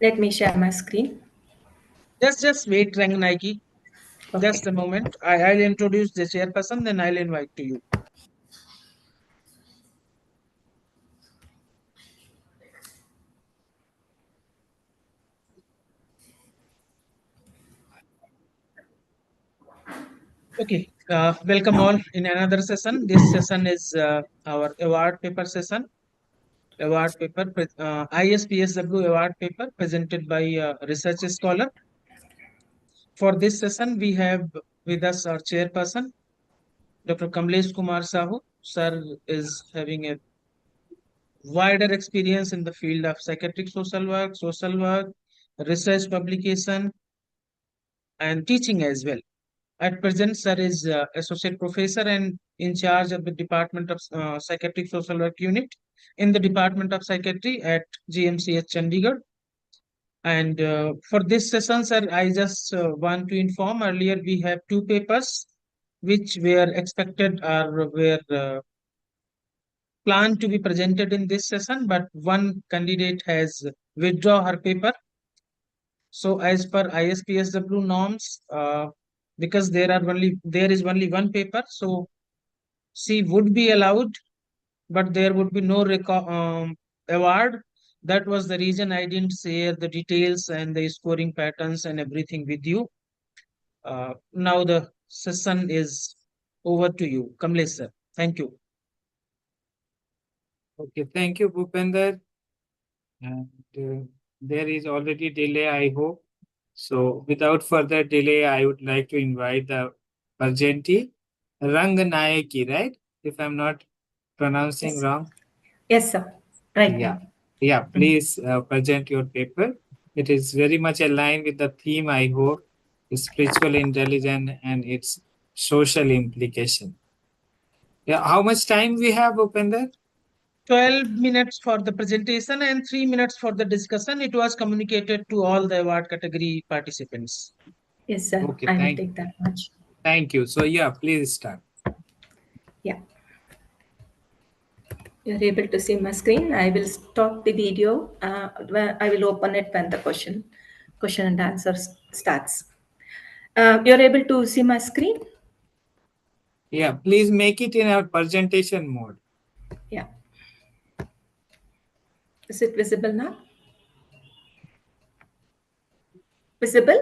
Let me share my screen. Just wait, Ranganayaki. Okay. Just a moment. I'll introduce the chairperson, then I'll invite to you. Okay. Welcome all in another session. This session is our award paper session. ISPSW award paper presented by research scholar. For this session, we have with us our chairperson, Dr. Kamlesh Kumar Sahu. Sir is having a wider experience in the field of psychiatric social work, research publication, and teaching as well. At present, sir is associate professor and in charge of the Department of Psychiatric Social Work Unit in the Department of Psychiatry at GMCH Chandigarh. And for this session, sir, I just want to inform earlier we have two papers which were expected or were planned to be presented in this session, but one candidate has withdrawn her paper. So as per ISPSW norms, because there is only one paper, so she would be allowed, but there would be no award. That was the reason I didn't share the details and the scoring patterns and everything with you. Now the session is over to you, Kamlesh sir. Thank you. Okay, thank you, Bhupendra. And there is already delay, I hope. So without further delay, I would like to invite the Parjenti Ranganayaki, right? If I'm not pronouncing Yes. wrong. Yes, sir. Right Yeah. now. Yeah, please present your paper. It is very much aligned with the theme, I hope, spiritual intelligence and its social implication. Yeah, how much time we have, Bhupendra? 12 minutes for the presentation and 3 minutes for the discussion. It was communicated to all the award category participants. Yes, sir. Okay, I will take that much. thank you. So yeah, please start. Yeah. You're able to see my screen. I will stop the video. I will open it when the question and answer starts. You're able to see my screen? Yeah, please make it in our presentation mode. Yeah. Is it visible now? Visible?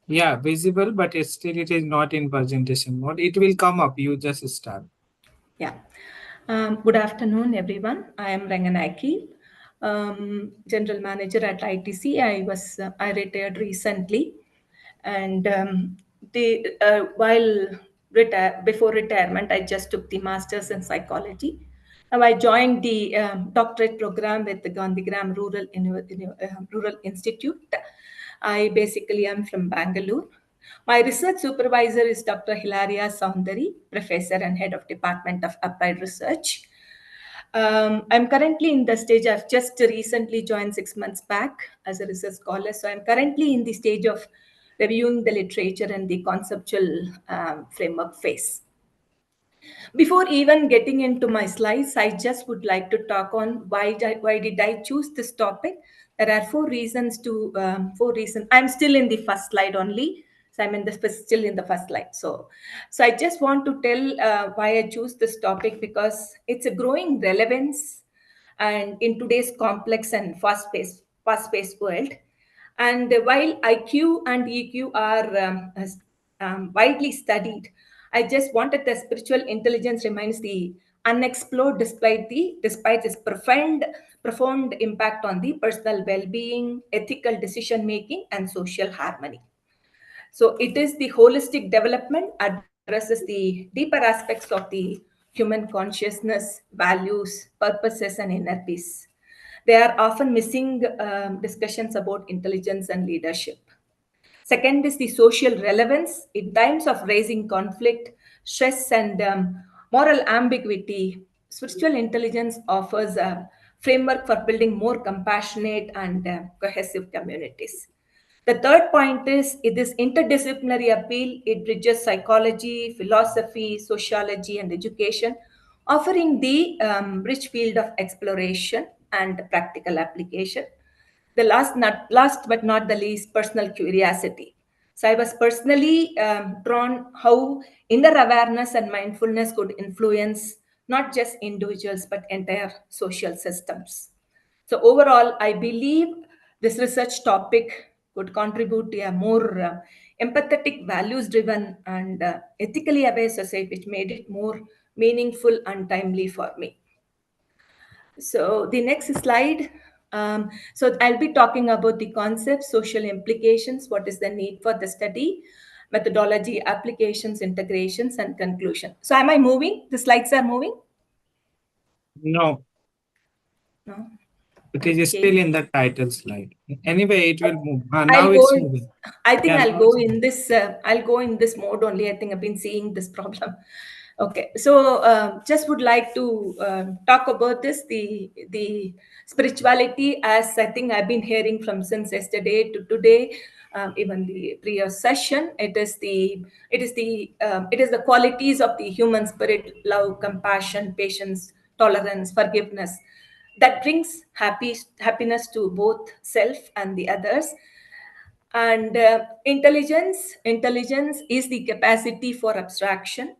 Yeah, visible, but still it is not in presentation mode. It will come up. You just start. Yeah. Good afternoon, everyone. I am Ranganayaki, General Manager at ITC. I retired recently, and while before retirement, I just took the Masters in Psychology. Now I joined the doctorate program with the Gandhigram Rural Institute. I basically am from Bangalore. My research supervisor is Dr. Hilaria Soundari, professor and head of Department of Applied Research. I'm currently in the stage, I've just recently joined 6 months back as a research scholar. So I'm currently in the stage of reviewing the literature and the conceptual framework phase. Before even getting into my slides, I just would like to talk on why did I choose this topic. There are four reasons. I'm still in the first slide only. So I'm still in the first slide. So I just want to tell why I choose this topic, because it's a growing relevance and in today's complex and fast-paced world. And while IQ and EQ are widely studied, I just wanted the spiritual intelligence remains the unexplored despite its profound impact on the personal well-being, ethical decision making, and social harmony. So it is the holistic development addresses the deeper aspects of the human consciousness, values, purposes, and inner peace. They are often missing discussions about intelligence and leadership. Second is the social relevance. In times of rising conflict, stress, and moral ambiguity, spiritual intelligence offers a framework for building more compassionate and cohesive communities. The third point is it is interdisciplinary appeal. It bridges psychology, philosophy, sociology, and education, offering the rich field of exploration and practical application. The last but not the least, personal curiosity. So I was personally drawn how inner awareness and mindfulness could influence not just individuals but entire social systems. So overall, I believe this research topic could contribute to a more empathetic, values-driven, and ethically aware society, which made it more meaningful and timely for me. So the next slide. So I'll be talking about the concepts, social implications, what is the need for the study, methodology, applications, integrations, and conclusion. So am I moving? The slides are moving? No, No. it is Okay. still in the title slide. Anyway, it will move. Now I'll go. it's moving. I think Yeah, I'll now go it's in moving. this. I'll go in this mode only. I think I've been seeing this problem. Okay, so just would like to talk about this the spirituality, as I think I've been hearing from since yesterday to today, even the previous session. It is the qualities of the human spirit: love, compassion, patience, tolerance, forgiveness, that brings happiness to both self and the others. And intelligence is the capacity for abstraction,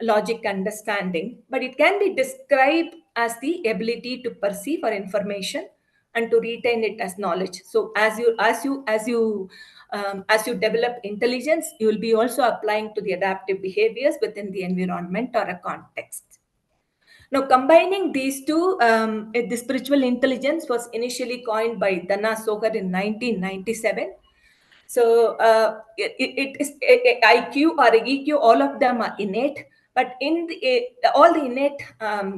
logic, understanding, but it can be described as the ability to perceive or information and to retain it as knowledge. So as you develop intelligence, you will be also applying to the adaptive behaviors within the environment or a context. Now, combining these two, the spiritual intelligence was initially coined by Dana Sohar in 1997. So it is IQ or EQ, all of them are innate, but all the innate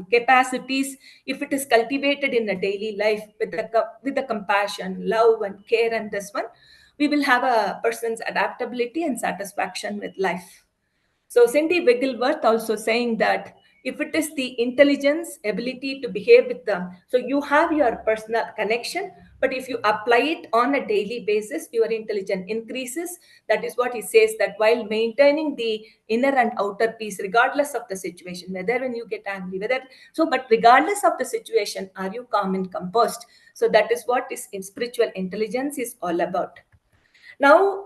capacities, if it is cultivated in a daily life with the compassion, love, and care, and this one, we will have a person's adaptability and satisfaction with life. So Cindy Wigglesworth also saying that if it is the intelligence, ability to behave with them, so you have your personal connection, but if you apply it on a daily basis, your intelligence increases. That is what he says, that while maintaining the inner and outer peace, regardless of the situation, whether when you get angry, but regardless of the situation, are you calm and composed? So that is what is in spiritual intelligence is all about. Now,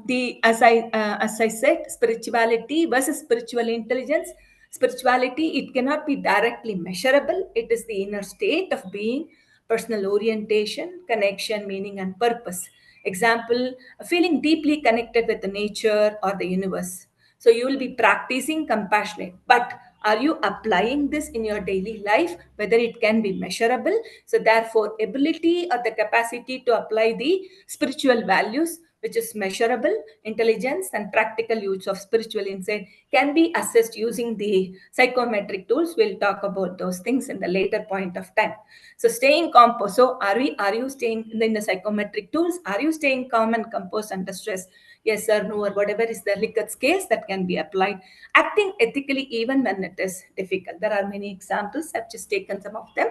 the as I said, spirituality versus spiritual intelligence. Spirituality, it cannot be directly measurable. It is the inner state of being, personal orientation, connection, meaning, and purpose. Example: feeling deeply connected with the nature or the universe. So you will be practicing compassionate, but are you applying this in your daily life? Whether it can be measurable. So therefore, ability or the capacity to apply the spiritual values, which is measurable, intelligence, and practical use of spiritual insight, can be assessed using the psychometric tools. We'll talk about those things in the later point of time. So staying composed. So are you staying in the psychometric tools? Are you staying calm and composed under stress? Yes or no, or whatever is the Likert scales that can be applied. Acting ethically even when it is difficult. There are many examples. I've just taken some of them.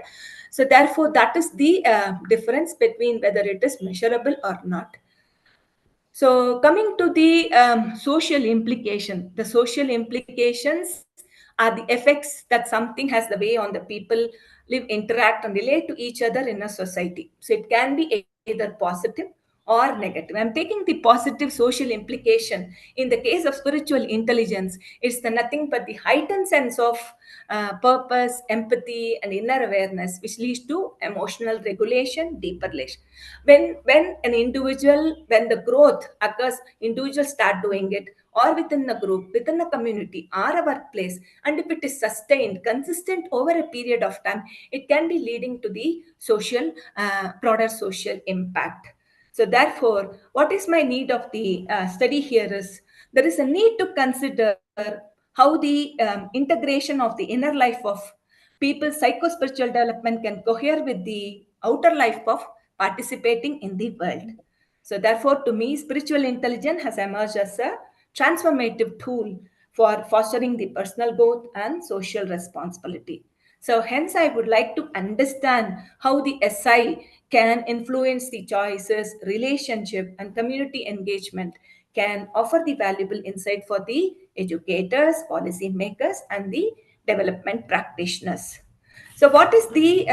So therefore, that is the difference between whether it is measurable or not. So coming to the social implication, the social implications are the effects that something has the way on the people live, interact, and relate to each other in a society. So it can be either positive or negative. I'm taking the positive social implication. In the case of spiritual intelligence, it's the nothing but the heightened sense of purpose, empathy, and inner awareness, which leads to emotional regulation, deeper relation. When the growth occurs, individuals start doing it, or within the group, within a community, or a workplace, and if it is sustained, consistent over a period of time, it can be leading to the broader social impact. So therefore, what is my need of the study here is, there is a need to consider how the integration of the inner life of people's psycho-spiritual development can cohere with the outer life of participating in the world. So therefore, to me, spiritual intelligence has emerged as a transformative tool for fostering the personal growth and social responsibility. So hence, I would like to understand how the SI can influence the choices, relationship, and community engagement, can offer the valuable insight for the educators, policymakers, and the development practitioners. So, what is the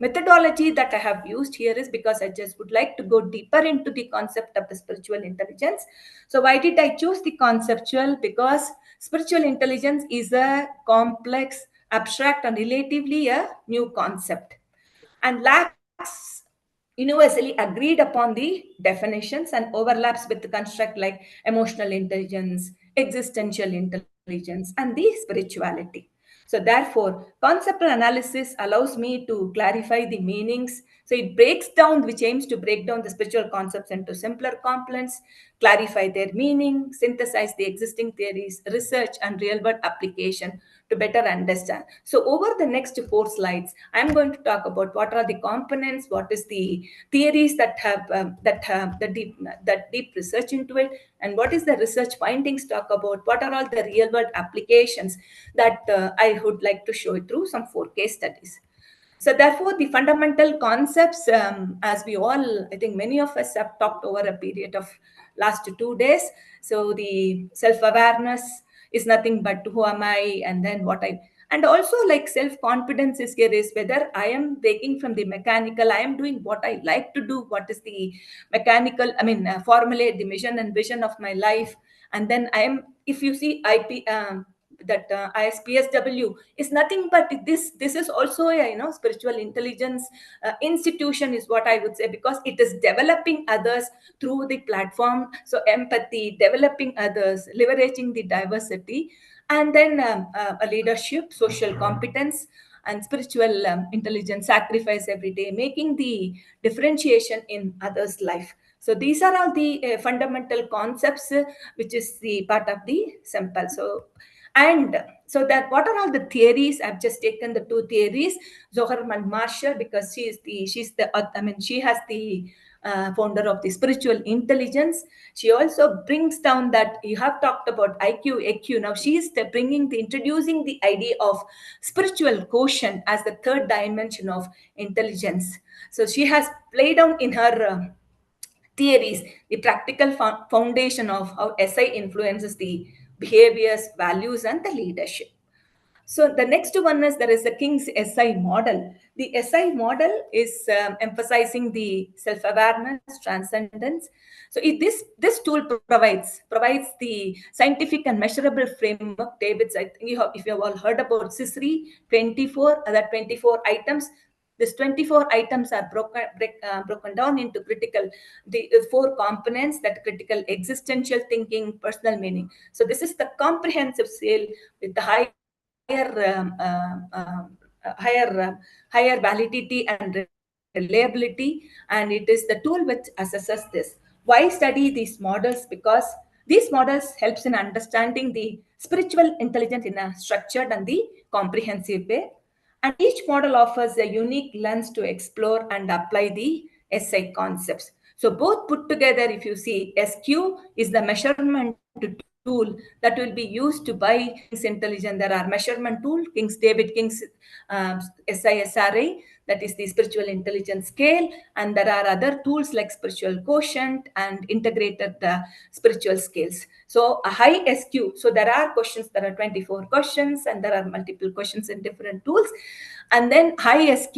methodology that I have used here is because I just would like to go deeper into the concept of the spiritual intelligence. So, why did I choose the conceptual? Because spiritual intelligence is a complex, abstract, and relatively a new concept and lacks universally agreed upon the definitions and overlaps with the construct like emotional intelligence, existential intelligence, and the spirituality. So, therefore, conceptual analysis allows me to clarify the meanings. So, it breaks down, which aims to break down the spiritual concepts into simpler components, clarify their meaning, synthesize the existing theories, research, and real world application to better understand. So, over the next 4 slides, I'm going to talk about what are the components, what is the theories that deep research into it, and what is the research findings talk about, what are all the real world applications that I would like to show you through some 4 case studies. So therefore, the fundamental concepts, as we all, I think many of us have talked over a period of last 2 days. So the self-awareness is nothing but who am I, and then what I, and also like self-confidence is here is whether I am breaking from the mechanical, I am doing what I like to do, what is the mechanical, I mean, formulate the mission and vision of my life, and then I am, if you see IP, that ISPSW is nothing but this is also a spiritual intelligence institution is what I would say, because it is developing others through the platform. So empathy, developing others, leveraging the diversity, and then a leadership, social competence, and spiritual intelligence, sacrifice every day, making the differentiation in others' life. So these are all the fundamental concepts, which is the part of the sample. So and so that what are all the theories? I've just taken the 2 theories, Zohar and Marshall, because she has the founder of the spiritual intelligence. She also brings down that you have talked about IQ, AQ. Now she is bringing the introducing the idea of spiritual quotient as the third dimension of intelligence. So she has played down in her theories the practical foundation of how SI influences the behaviors, values, and the leadership. So the next one is there is the King's SI model. The SI model is emphasizing the self-awareness, transcendence. So this tool provides the scientific and measurable framework. David's, I think if you have all heard about CISRI 24, that 24 items. These 24 items are broken down into critical, the 4 components, that critical existential thinking, personal meaning. So this is the comprehensive scale with the higher validity and reliability, and it is the tool which assesses this. Why study these models? Because these models helps in understanding the spiritual intelligence in a structured and the comprehensive way, and each model offers a unique lens to explore and apply the SI concepts. So both put together, if you see, SQ is the measurement tool that will be used to buy King's Intelligence. There are measurement tool, David King's SISRA, that is the spiritual intelligence scale, and there are other tools like spiritual quotient and integrated spiritual scales. So a high SQ, so there are questions, there are 24 questions, and there are multiple questions in different tools. And then high SQ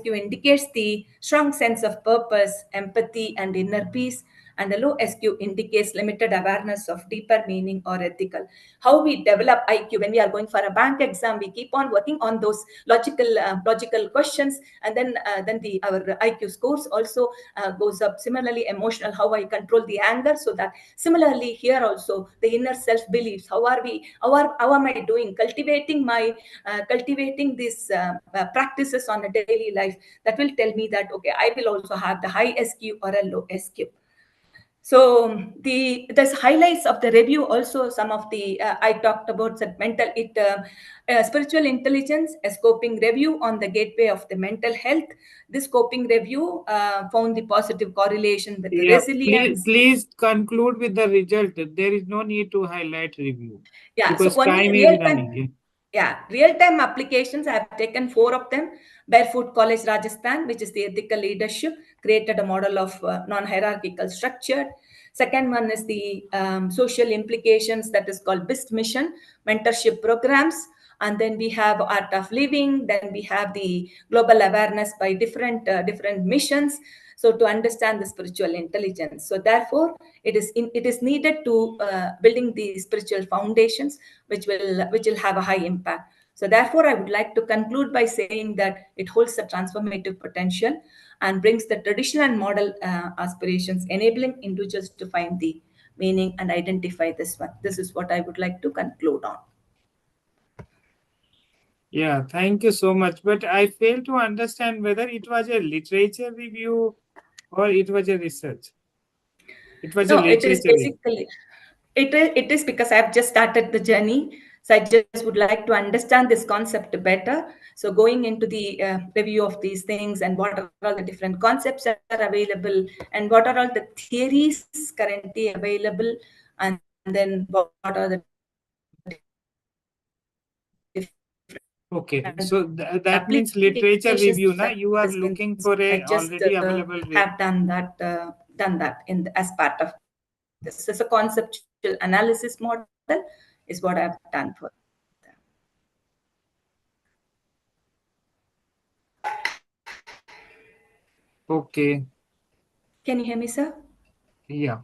indicates the strong sense of purpose, empathy, and inner peace. And the low SQ indicates limited awareness of deeper meaning or ethical. How we develop IQ when we are going for a bank exam, we keep on working on those logical questions, and then our IQ scores also goes up. Similarly, emotional, how I control the anger, so that similarly here also the inner self beliefs. How am I doing cultivating these practices on a daily life, that will tell me that okay, I will also have the high SQ or a low SQ. So there's highlights of the review also. Some of the I talked about that spiritual intelligence, a scoping review on the gateway of the mental health. This scoping review found the positive correlation with the Yeah, please, resilience. please conclude with the result. There is no need to highlight review Yeah, so because only time is real running. time. Yeah, real-time applications. I have taken 4 of them. Barefoot College Rajasthan, which is the ethical leadership, created a model of non-hierarchical structure. Second one is the social implications, that is called BIST mission, mentorship programs. And then we have art of living, then we have the global awareness by different missions, so to understand the spiritual intelligence. So therefore it is needed to building the spiritual foundations, which will have a high impact. So therefore I would like to conclude by saying that it holds the transformative potential and brings the traditional and model aspirations, enabling individuals to find the meaning and identify this one. This is what I would like to conclude on. Yeah, thank you so much. But I fail to understand whether it was a literature review or it was a research. It was a No, it is literature review. basically, it is because I have just started the journey. So I just would like to understand this concept better. So going into the review of these things and what are all the different concepts that are available and what are all the theories currently available, and then what are the different Okay, applications so that that means has been literature so review. Now I you are just looking for a already available. have done that in as part of this. As a conceptual analysis model is what I've done for. Okay, Can you hear me, sir? yeah.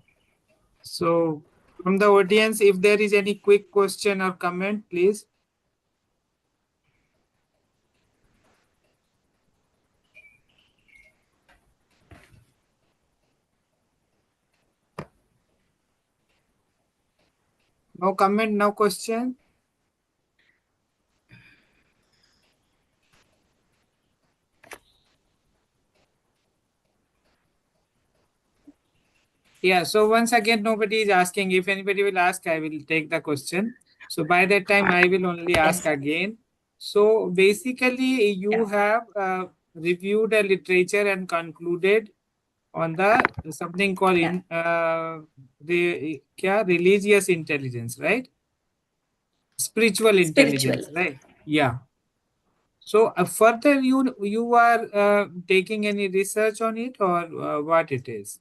So from the audience, if there is any quick question or comment, please. No comment, no question. Yeah, so once again, nobody is asking. If anybody will ask, I will take the question. So by that time, I will only ask Yes. again. So basically, you Yeah. have reviewed the literature and concluded on the something called Yeah. the religious intelligence, right? Spiritual Spiritual. intelligence, right? Yeah. So further, you are taking any research on it or what it is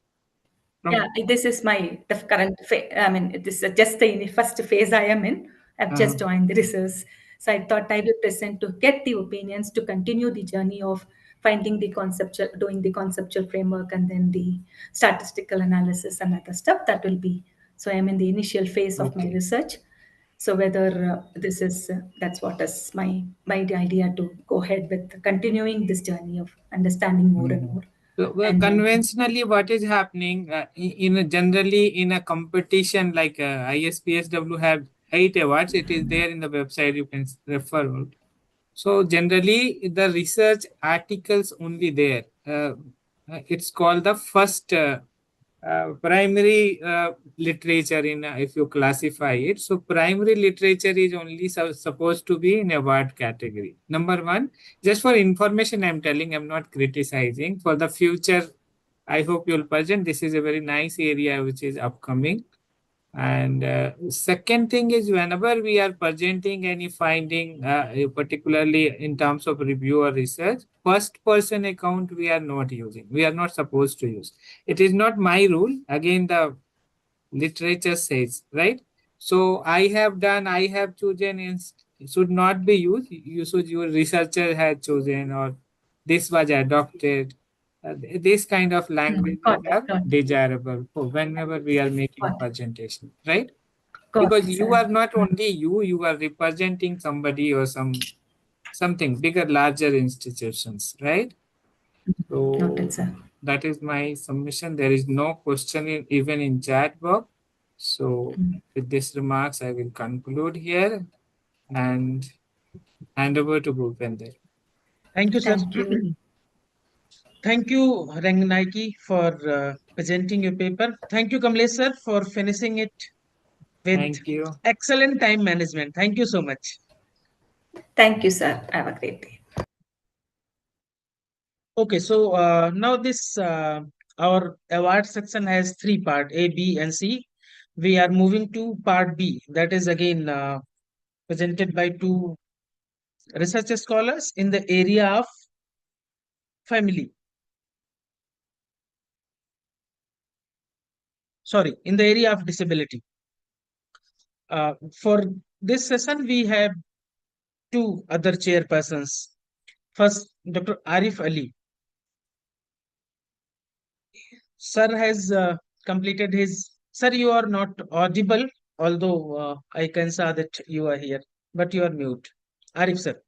Yeah, from? this is my the current phase. I mean, this is just the first phase I am in. I've Uh, just joined the research. So I thought I will present to get the opinions to continue the journey of finding the conceptual, doing the conceptual framework, and then the statistical analysis and other stuff. That will be. So I am in the initial phase of my okay. research. So whether this is that's what is my idea to go ahead with continuing this journey of understanding more and Mhm. more. So And conventionally, what is happening generally in a competition like ISPSW have 8 awards. It is there in the website. You can refer. So generally, the research articles only there. It's called the first primary literature in if you classify it. So primary literature is only supposed to be in award category. Number one, just for information, I'm telling, I'm not criticizing. For the future, I hope you'll present. This is a very nice area which is upcoming. And second thing is whenever we are presenting any finding, particularly in terms of review or research, first person account we are not using. We are not supposed to use. It is not my rule. Again, the literature says, right? So I have chosen, it should not be used. You should, your researcher had chosen, or this was adopted. This kind of languages got it, are got it, desirable for whenever we are making got it, presentation, right? got Because it, you sir. are not only you are representing somebody or something bigger, larger institutions, right? Noted, So sir. that is my submission. There is no question even in chat box. So with these remarks, I will conclude here and hand over to Bhupendra. Thank you, sir. Thank you. Thank you, Ranganayaki, for presenting your paper. Thank you, Kamlesh, sir, for finishing it with Thank you. excellent time management. Thank you so much. Thank you, sir. Have a great day. Okay, so now this our award section has three part A, B, and C. We are moving to part B. That is again presented by two research scholars in the area of family. Sorry, in the area of disability. For this session, we have two other chairpersons. First, Dr. Arif Ali. Sir has completed his. Sir, you are not audible, although I can say that you are here, but you are mute. Arif, sir.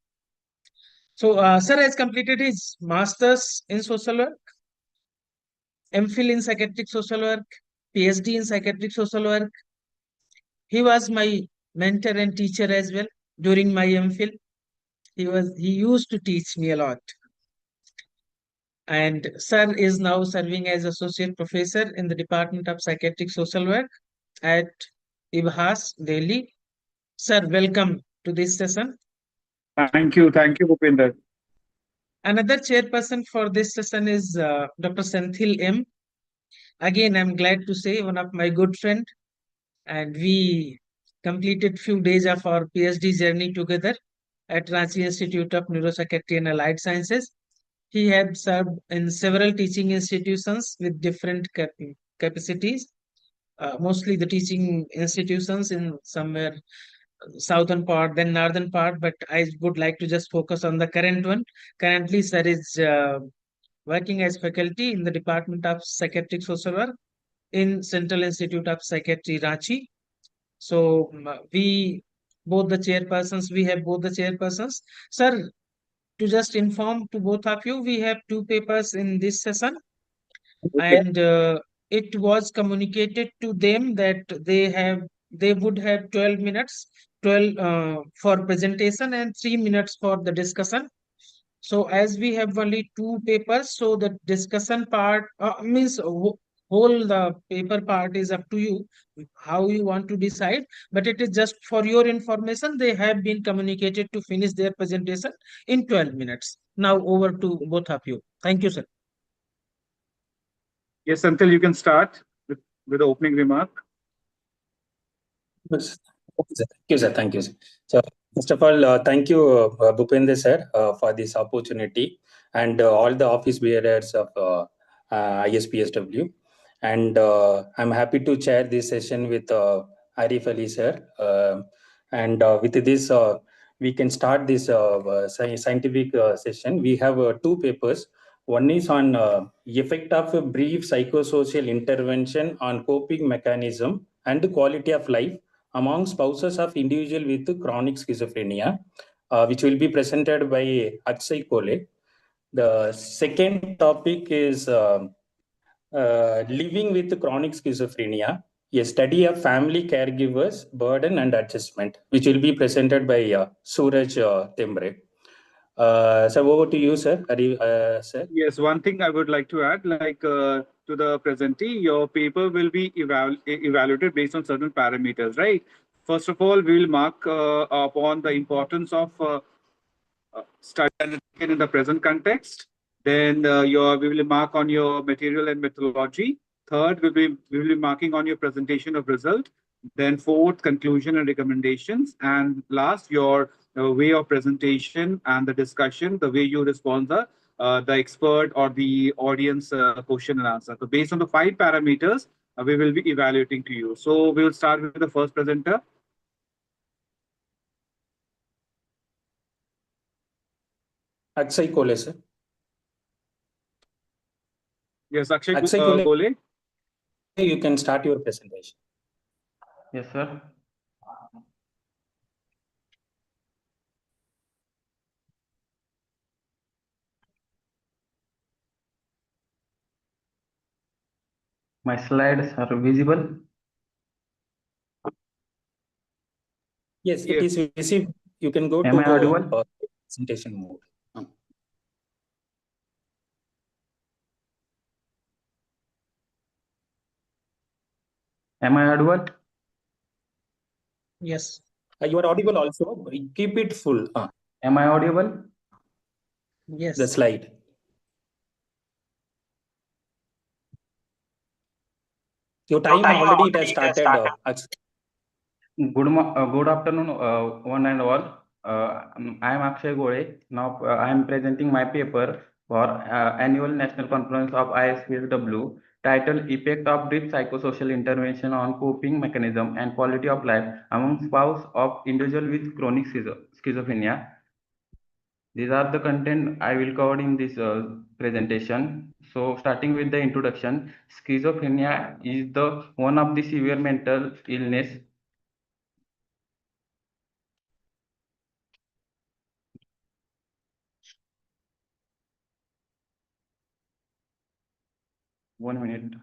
So, sir has completed his master's in social work, MPhil in psychiatric social work, PhD in psychiatric social work. He was my mentor and teacher as well during my MPhil. He used to teach me a lot. And sir is now serving as associate professor in the Department of Psychiatric Social Work at IBHAS, Delhi. Sir, welcome to this session. Thank you, Bhupendra. Another chairperson for this session is Dr. Senthil M. Again, I'm glad to say one of my good friend, and we completed few days of our PhD journey together at Ranchi Institute of Neuropsychiatry and Allied Sciences. He had served in several teaching institutions with different capacities, mostly the teaching institutions in somewhere southern part, then northern part, but I would like to just focus on the current one. Currently, sir is working as faculty in the Department of Psychiatric Social Work in Central Institute of Psychiatry, Ranchi. So we have both the chairpersons. Sir, to just inform to both of you, we have two papers in this session, and it was communicated to them that they would have 12 minutes, 12 for presentation and 3 minutes for the discussion. So as we have only two papers, so the discussion part means whole the paper part is up to you how you want to decide, but it is just for your information. They have been communicated to finish their presentation in 12 minutes. Now over to both of you. Thank you, sir. Yes, until you can start with the opening remark. Yes. Okay, sir. Thank you, sir. Thank you, sir. So, first of all, thank you, Bhupendra, sir, for this opportunity and all the office bearers of ISPSW. And I'm happy to chair this session with Arif Ali, sir. And with this, we can start this scientific session. We have two papers. One is on effect of a brief psychosocial intervention on coping mechanism and the quality of life among spouses of individual with chronic schizophrenia, which will be presented by Akshay Kole. The second topic is living with chronic schizophrenia, a study of family caregivers, burden and adjustment, which will be presented by Suraj Tembre. So over to you, sir. Sir. Yes, one thing I would like to add, to the presentee, your paper will be evaluated based on certain parameters, right? First of all, we will mark upon the importance of study undertaken in the present context. Then we will mark on your material and methodology. Third, we will be marking on your presentation of result. Then fourth, conclusion and recommendations. And last, your way of presentation and the discussion, the way you respond the expert or the audience question and answer. So based on the five parameters, we will be evaluating to you. So we will start with the first presenter. Akshay Kole, sir. Yes, Akshay Kole. Kole. You can start your presentation. Yes, sir. My slides are visible. Yes, it is visible. You can go Am I to audible? presentation mode. Am I audible? Yes. You are audible also. Keep it full. Am I audible? Yes. The slide. Your time already it has started. Good afternoon, one and all. I am Akshay Gore. Now I am presenting my paper for annual national conference of ISPSW titled Effect of Brief Psychosocial Intervention on Coping Mechanism and Quality of Life Among Spouse of Individual with Chronic schizophrenia. These are the content I will cover in this presentation. So starting with the introduction, schizophrenia is the one of the severe mental illness. One minute.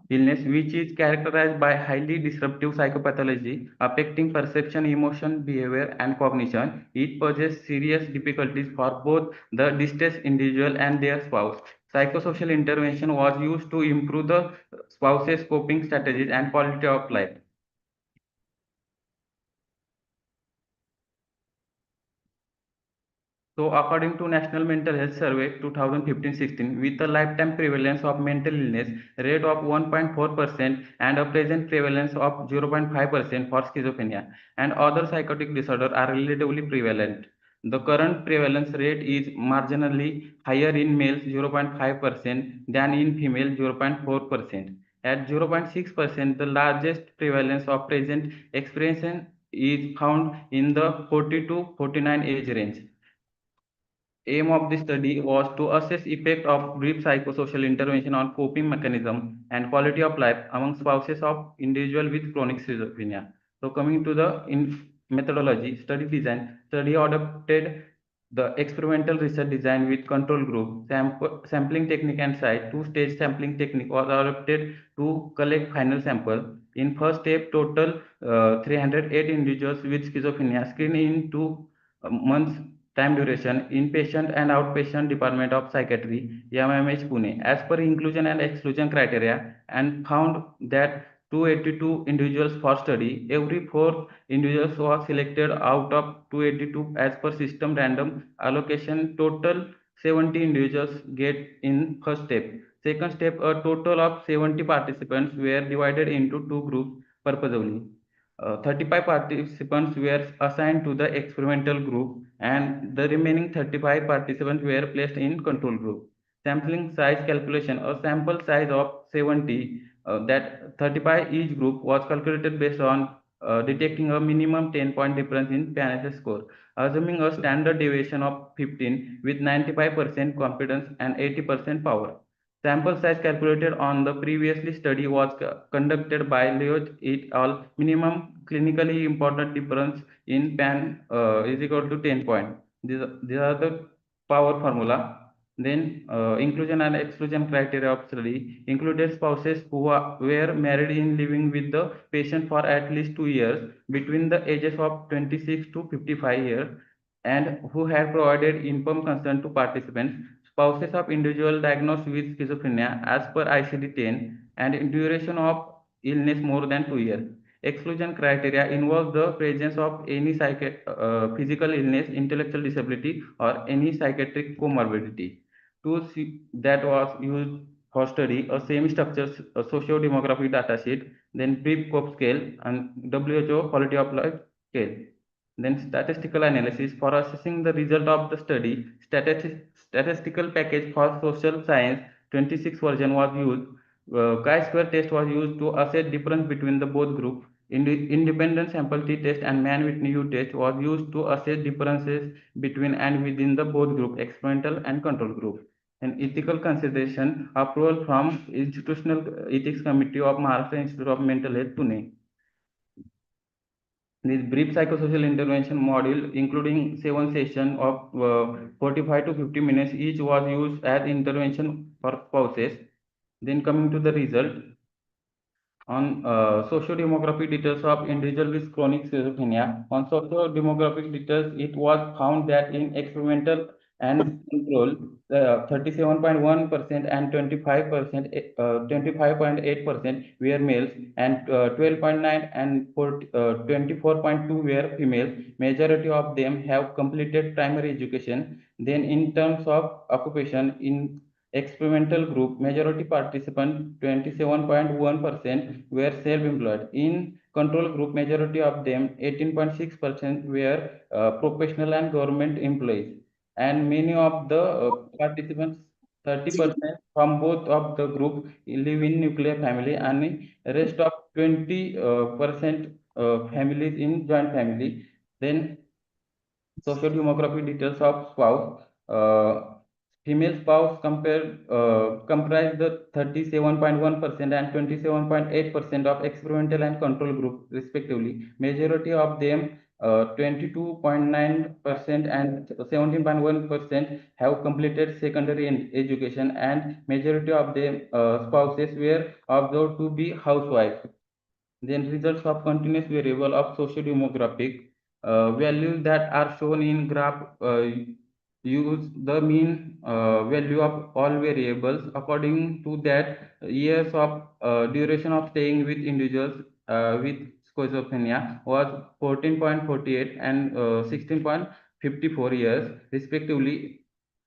Illness which is characterized by highly disruptive psychopathology affecting perception, emotion, behavior, and cognition. It poses serious difficulties for both the distressed individual and their spouse. Psychosocial intervention was used to improve the spouse's coping strategies and quality of life. So according to National Mental Health Survey 2015-16, with a lifetime prevalence of mental illness rate of 1.4% and a present prevalence of 0.5% for schizophrenia and other psychotic disorders are relatively prevalent. The current prevalence rate is marginally higher in males 0.5% than in females 0.4%. At 0.6%, the largest prevalence of present experience is found in the 40 to 49 age range. Aim of the study was to assess effect of brief psychosocial intervention on coping mechanism and quality of life among spouses of individual with chronic schizophrenia. So coming to the methodology, study design, study adopted the experimental research design with control group, sampling technique and site, two-stage sampling technique was adopted to collect final sample. In first step, total 308 individuals with schizophrenia screened in 2 months time duration, inpatient and outpatient Department of Psychiatry, MMH Pune, as per inclusion and exclusion criteria, and found that 282 individuals for study. Every 4 individuals was selected out of 282 as per system random allocation. Total 70 individuals get in first step. Second step, a total of 70 participants were divided into 2 groups purposely. 35 participants were assigned to the experimental group and the remaining 35 participants were placed in control group. Sampling size calculation, a sample size of 70 that 35 each group was calculated based on detecting a minimum 10-point difference in PANSS score, assuming a standard deviation of 15 with 95% confidence and 80% power. Sample size calculated on the previously study was conducted by Leo et al. Minimum clinically important difference in PAN is equal to 10 point. These are the power formula. Then inclusion and exclusion criteria of study included spouses who were married in living with the patient for at least 2 years between the ages of 26 to 55 years and who had provided informed consent to participants, spouses of individual diagnosed with schizophrenia as per ICD-10 and duration of illness more than 2 years. Exclusion criteria involves the presence of any physical illness, intellectual disability, or any psychiatric comorbidity. Tools that was used for study a semi-structured socio-demographic data sheet, then brief COPE scale and WHO quality of life scale. Then statistical analysis for assessing the result of the study. Statistical package for social science 26 version was used. Chi-square test was used to assess difference between the both group. Independent sample T test and man-Whitney U test was used to assess differences between and within the both group, experimental and control group. And ethical consideration approval from Institutional Ethics Committee of Maharashtra Institute of Mental Health, Pune. This brief psychosocial intervention module, including 7 sessions of 45 to 50 minutes each, was used as intervention for spouses. Then coming to the result, on socio-demographic details of individual with chronic schizophrenia. On socio-demographic details, it was found that in experimental and control, 37.1% and 25%, 25.8% were males, and 12.9 and 24.2 were females. Majority of them have completed primary education. Then, in terms of occupation, in experimental group, majority participant 27.1% were self-employed. In control group, majority of them 18.6% were professional and government employees. And many of the participants 30% from both of the group live in nuclear family and rest of 20% families in joint family. Then social demographic details of spouse. Female spouse comprise the 37.1% and 27.8% of experimental and control group respectively. Majority of them 22.9% and 17.1% have completed secondary education, and majority of them spouses were observed to be housewives. Then results of continuous variable of socio-demographic values that are shown in graph use the mean value of all variables. According to that, years of duration of staying with individuals with schizophrenia was 14.48 and 16.54 years respectively.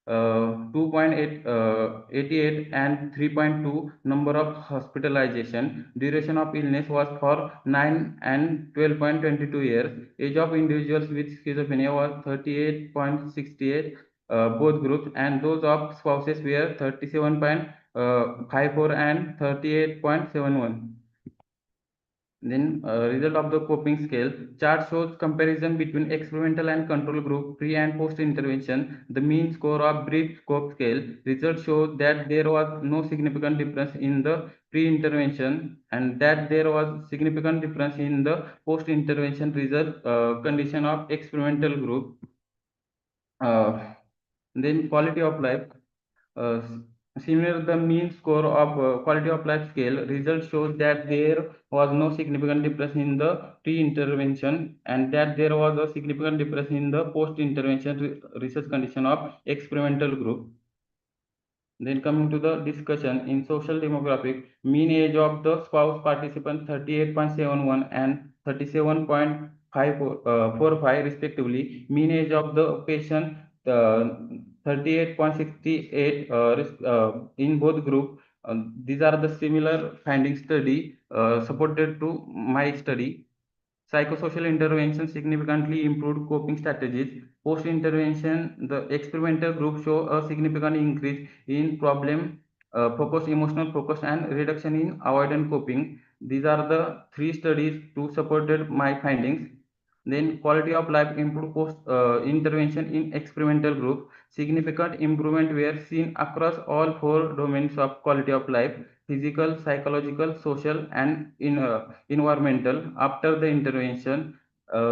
2.88 and 3.2 number of hospitalization. Duration of illness was for 9 and 12.22 years. Age of individuals with schizophrenia was 38.68, both groups, and those of spouses were 37.54 and 38.71. Then result of the coping scale. Chart shows comparison between experimental and control group pre and post intervention. The mean score of brief scope scale. Results show that there was no significant difference in the pre-intervention and that there was significant difference in the post-intervention result condition of experimental group. Then quality of life. Uh, Similar the mean score of quality of life scale, result shows that there was no significant difference in the pre-intervention and that there was a significant difference in the post-intervention research condition of experimental group. Then coming to the discussion in social demographic, mean age of the spouse participant 38.71 and 37.45 respectively. Mean age of the patient 38.68 in both group. These are the similar finding study supported to my study. Psychosocial intervention significantly improved coping strategies. Post-intervention, the experimental group show a significant increase in problem focus, emotional focus, and reduction in avoidant coping. These are the three studies to supported my findings. Then quality of life improved post intervention in experimental group. Significant improvement were seen across all four domains of quality of life: physical, psychological, social, and environmental after the intervention.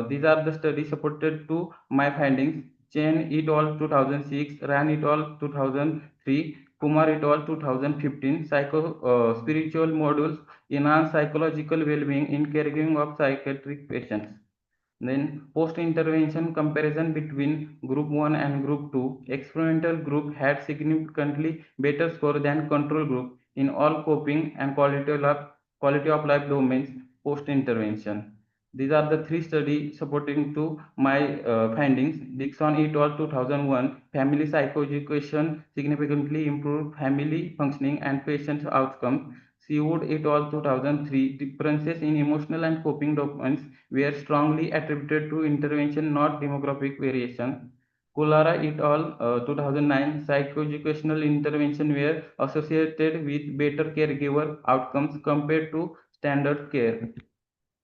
These are the studies supported to my findings. Chen et al. 2006, Ran et al. 2003, Kumar et al. 2015. Spiritual modules enhance psychological well-being in caregiving of psychiatric patients. Then post-intervention comparison between group 1 and group 2. Experimental group had significantly better score than control group in all coping and quality of life domains post-intervention. These are the three studies supporting to my findings. Dixon et al. 2001, family psychoeducation significantly improved family functioning and patient outcomes. Seawood et al. 2003, differences in emotional and coping domains were strongly attributed to intervention, not demographic variation. Kolara et al. 2009, psychoeducational intervention were associated with better caregiver outcomes compared to standard care.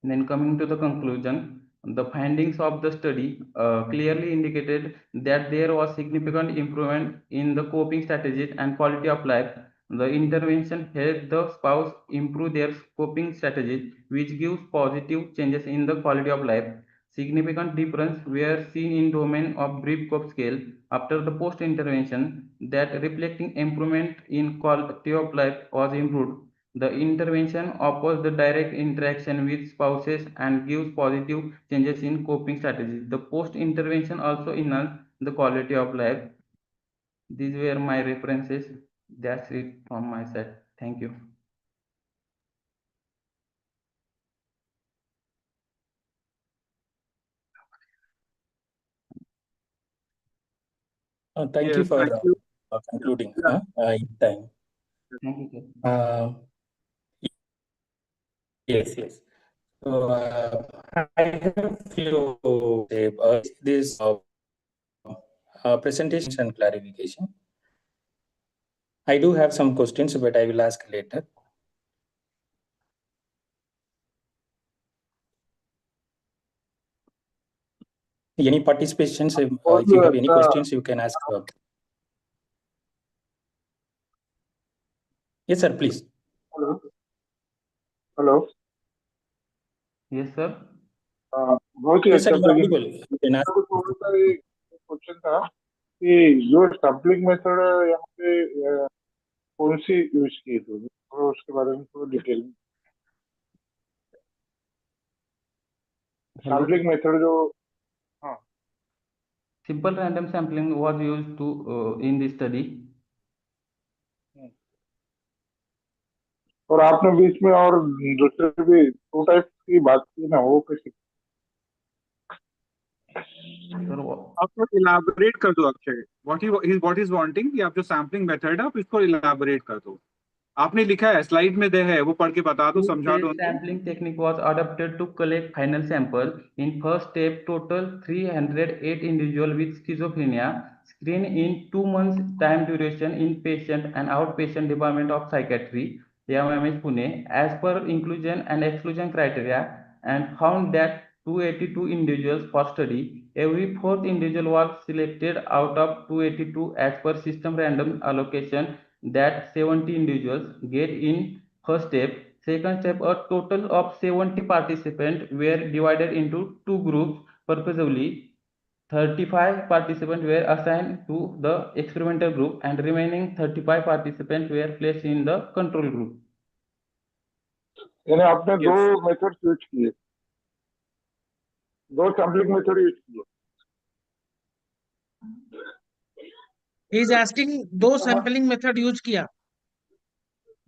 Then coming to the conclusion, the findings of the study clearly indicated that there was significant improvement in the coping strategies and quality of life. The intervention helped the spouse improve their coping strategies, which gives positive changes in the quality of life. Significant difference were seen in domain of brief cope scale after the post intervention, that reflecting improvement in quality of life was improved. The intervention offers the direct interaction with spouses and gives positive changes in coping strategies. The post-intervention also enhances the quality of life. These were my references. That's it from my side. Thank you. Thank you Yes, for thank you. concluding Yeah. in time. Thank you, sir. Yes, yes. So I have few this presentation and clarification. I do have some questions, but I will ask later. Any participations? और If you have any अच्छा, questions, you can ask. Yes, sir, please. Hello hello Yes, sir. बहुत ही Yes, sir, अच्छा you are audible. Presentation. You can ask. मेरे को थोड़ा सा एक question था कि जो सैम्पलिंग मेथड यहाँ पे कौन सी यूज की थी, थोड़ा उसके बारे में थोड़ा डिटेल में। Hello. सैम्पलिंग मेथड जो, हाँ, Simple random sampling was used to in the study. और आपने बीच में और दूसरे भी टू टाइप की बात की ना, वो कैसे? Sir, आप तो इलाबोरेट कर दो अक्षय, व्हाट इज वांटिंग कि आप जो सैम्पलिंग मेथड है आप इसको इलाबोरेट कर दो। आपने लिखा है स्लाइड में दे है, वो पढ़ के बता दो, समझा दो two-stage उनको। sampling technique was adopted to collect final sample. In first step, total 308 individuals with schizophrenia screened in 2 months time duration in patient and outpatient department of psychiatry, AMMH Pune, as per inclusion and exclusion criteria, and found that 282 individuals for study. Every fourth individual was selected out of 282 as per system random allocation that 70 individuals get in first step. Second step, a total of 70 participants were divided into two groups purposefully. 35 participants were assigned to the experimental group and remaining 35 participants were placed in the control group. यानी आपने दो Yes. Method use किए, दो sampling method use किए। He is asking दो sampling method use किया।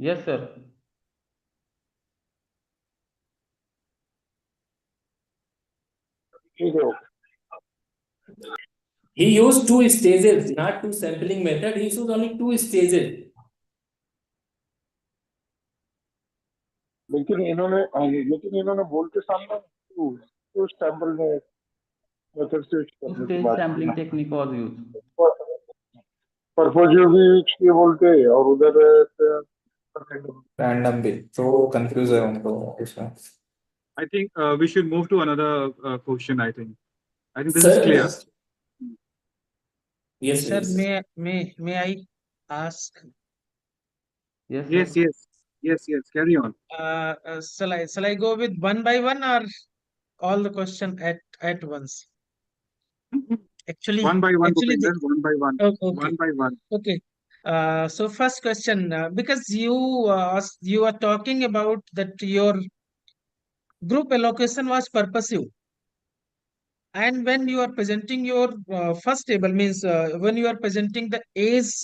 Yes, sir. ठीक है, He used two stages, not two sampling method. He used only two stages. लेकिन इन्होंने बोलते सामने टू सैंपल में मेथड से यूज करने की Two-stage बात की sampling ना, technique was used. पर्पज भी यूज किए बोलते और उधर रैंडम भी, तो कंफ्यूज है उनको उसमें। I think we should move to another question. I think this is Sir, clear. yes, Sir, please. may I ask? Yes, Yes, sir. yes. Carry on. Shall I go with one by one or all the question at once? Actually, One by one, actually, Bhupendra. One by one. okay, One by one. okay. So first question, because you are talking about that your group allocation was purposive, and when you are presenting your first table means when you are presenting the age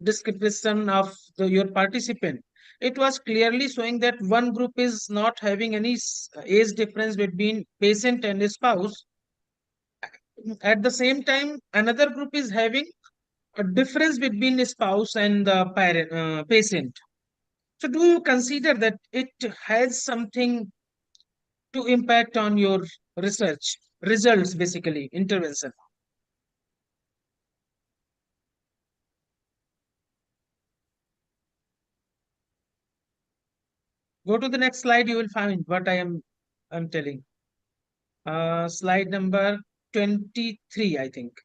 description of your participant, it was clearly showing that one group is not having any age difference between patient and spouse. At the same time, another group is having a difference between the spouse and the patient. So, do you consider that it has something to impact on your research results, basically intervention? Go to the next slide. You will find what I'm telling. Slide number 23, I think.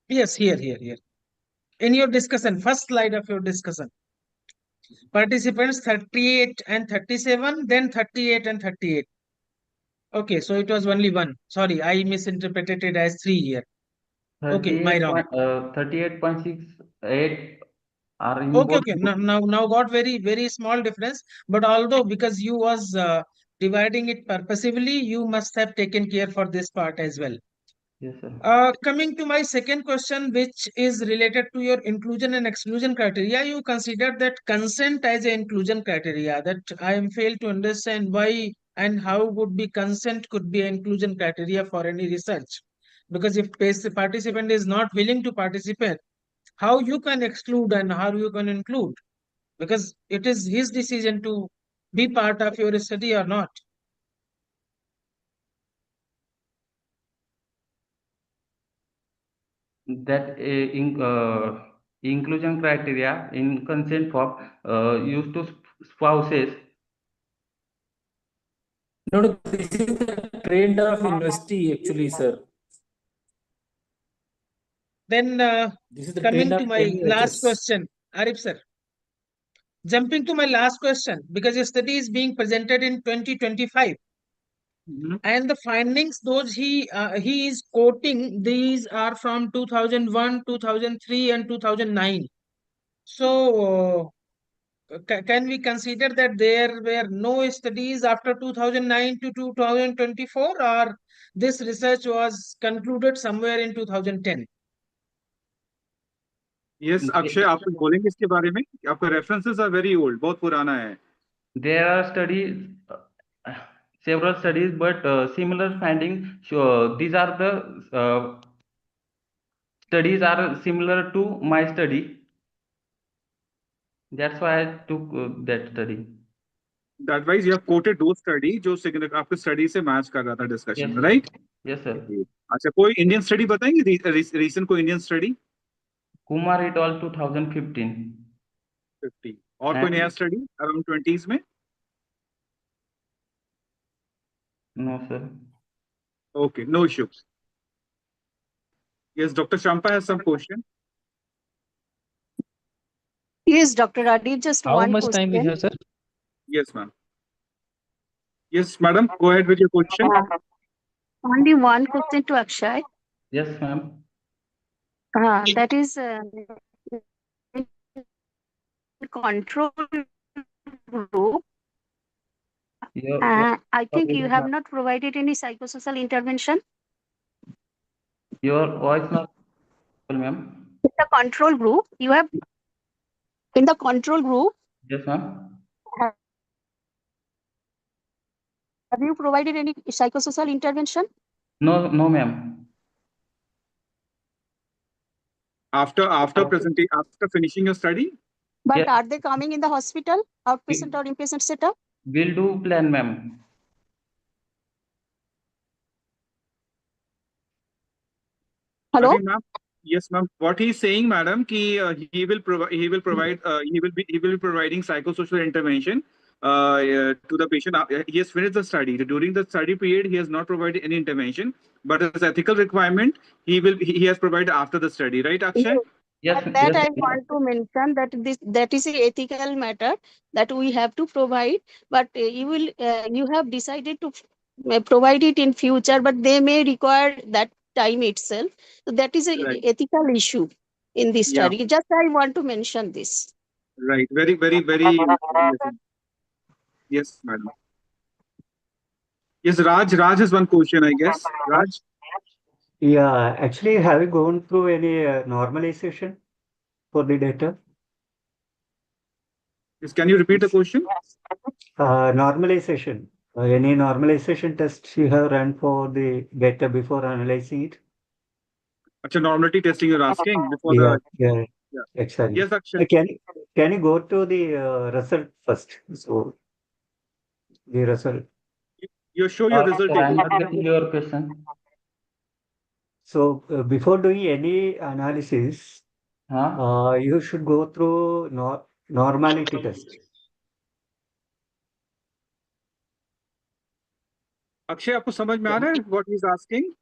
Yes, here. In your discussion, first slide of your discussion, participants 38 and 37, then 38 and 38. Okay, so it was only one. Sorry, I misinterpreted it as three here. Okay, my wrong. 38.68 are in Okay, both okay. groups. Now got very small difference. But although because you was dividing it purposively, you must have taken care for this part as well. Yes, sir. Coming to my second question, which is related to your inclusion and exclusion criteria, you consider that consent as an inclusion criteria. That I am failed to understand why and how would be consent could be an inclusion criteria for any research. Because if participant is not willing to participate, how you can exclude and how you can include? Because it is his decision to be part of your study or not. that inclusion criteria in consent form used to spouses. No, no, this is the trend of university actually, sir. Then This is the coming trend to of my last NUHS. question, Arif sir. Jumping to my last question, because your study is being presented in 2025, and the findings those he is quoting, these are from 2001, 2003, and 2009. So can we consider that there were no studies after 2009 to 2024, or this research was concluded somewhere in 2010? Yes Akshay, आप कुछ बोलेंगे इसके बारे में? आपका references are very old, बहुत पुराना है. There are studies, several studies, but similar findings. These are the studies are similar to my study. That's why I took that study. That wise you have quoted those study जो आपके study से match कर रहा था discussion Yes, में, sir. Right? Yes, sir. अच्छा, कोई Indian study बताएंगे, रीसेंट कोई Indian study? Kumar et al. 2015. 50. और कोई नया स्टडी अराउंड 20s में? No, sir. Okay, no issue. Yes, Dr. Champa has some question. Yes, Dr. Adi, just How one much time we question. have, sir? Yes, ma'am. Yes, madam, go ahead with your question. Only one question to Akshay. Yes, ma'am. That is control group. I think you have not provided any psychosocial intervention. Your voice not, ma'am. In the control group, you have in the control group. Yes, ma'am. Have you provided any psychosocial intervention? No, no, ma'am. After finishing your study? But Yes. are they coming in the hospital, outpatient or inpatient setup? We'll do plan, ma'am. Hello? I think, ma'am. Yes, ma'am. What he's saying, madam, he will be providing psychosocial intervention to the patient. He has finished the study. During the study period, he has not provided any intervention, but as ethical requirement, he has provided after the study, right, Akshay? Yes, That yes. I want to mention that is a ethical matter that we have to provide, but you have decided to provide it in future, but they may require that time itself. So that is a Right. ethical issue in this Yeah. study. Just I want to mention this. Right. Very, very, very. Yes, madam. Yes, Raj has one question, I guess. Raj? Yeah, actually, have you gone through any normalization for the data? Yes, can you repeat the question? Normalization. Any normalization tests you have run for the data before analyzing it? Actually, normality testing you're asking before Yeah, yeah. exactly. Yes, Akshay. Can you go to the result first? So the result. You show your result. I'm not getting your question. So before doing any analysis, you should go through normality test. Akshay, आपको समझ में आ रहा है what he's asking?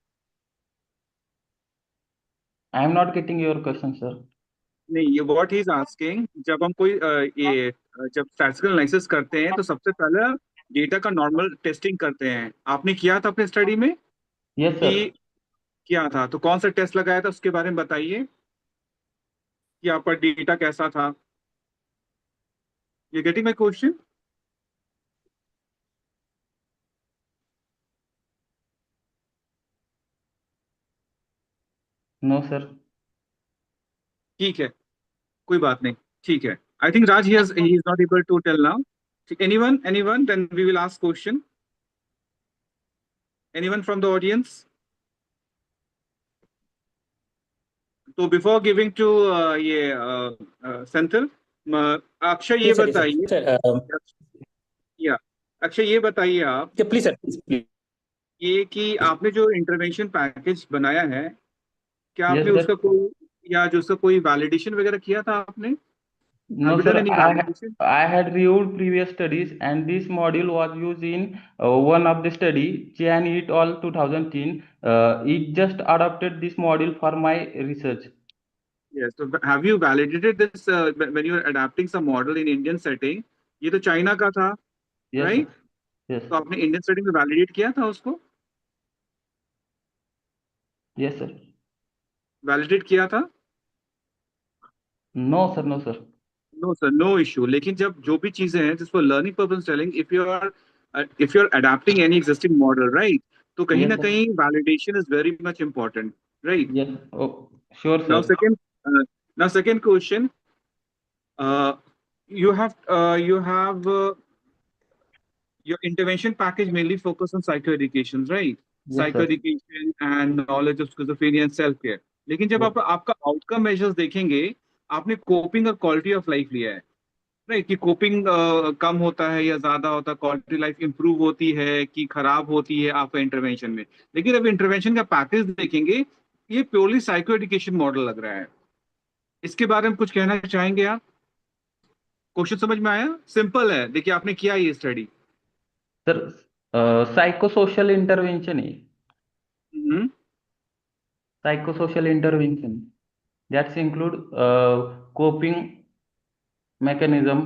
I am not getting your question, sir. नहीं, ये what he's asking, जब हम कोई जब statistical analysis करते हैं तो सबसे पहले डेटा का नॉर्मल टेस्टिंग करते हैं. आपने किया था अपने स्टडी में? Yes, sir. किया था, तो कौन सा टेस्ट लगाया था उसके बारे में बताइए कि आपका डेटा कैसा था. You getting my question? No, sir. ठीक है, कोई बात नहीं, ठीक है. I think Raj he is not able to tell now. Anyone, then we will ask question. Anyone from the audience? तो before giving to ये Senthil, अक्षय ये बताइए. या अक्षय ये बताइए आप. Please sir, please. ये कि आपने जो इंटरवेंशन पैकेज बनाया है, क्या Yes, आपने sir. उसका कोई या जो उसका कोई वैलिडेशन वगैरह किया था आपने? No, Have you sir. done any validation? I had reviewed previous studies, and this module was used in one of the study, Chan et al. 2010. It just adopted this module for my research. Yes. So have you validated this when you are adapting some model in Indian setting? ये तो China का था, Yes, sir. right? Yes. तो आपने Indian setting में validate किया था उसको? Yes, sir. वैलिडेट किया था? No, sir. No, sir. No sir, no issue. लेकिन जब जो भी चीजें हैं जिस for learning purpose telling, if you are adapting any existing model, right, तो कहीं Yes, ना sir. कहीं validation is very much important, right? Yes. Oh, sure, now sir. Second, now second question, you have your intervention package mainly focus on psychoeducation, right? Yes, sir. Psychoeducation and knowledge of schizophrenia and self care। लेकिन जब Yes. आप आपका outcome measures देखेंगे, आपने coping और quality of life लिया है, right? कि कोपिंग कम होता है या ज्यादा होता है, क्वालिटी लाइफ इंप्रूव होती है कि खराब होती है आपका इंटरवेंशन में। लेकिन अब इंटरवेंशन का पैकेज देखेंगे, ये प्योरली साइको एजुकेशन मॉडल लग रहा है। इसके बारे में कुछ कहना चाहेंगे आप? क्वेश्चन समझ में आया? सिंपल है, देखिए आपने किया ये स्टडी। सर, साइकोसोशल इंटरवेंशन है। Psychosocial intervention that's include coping mechanism,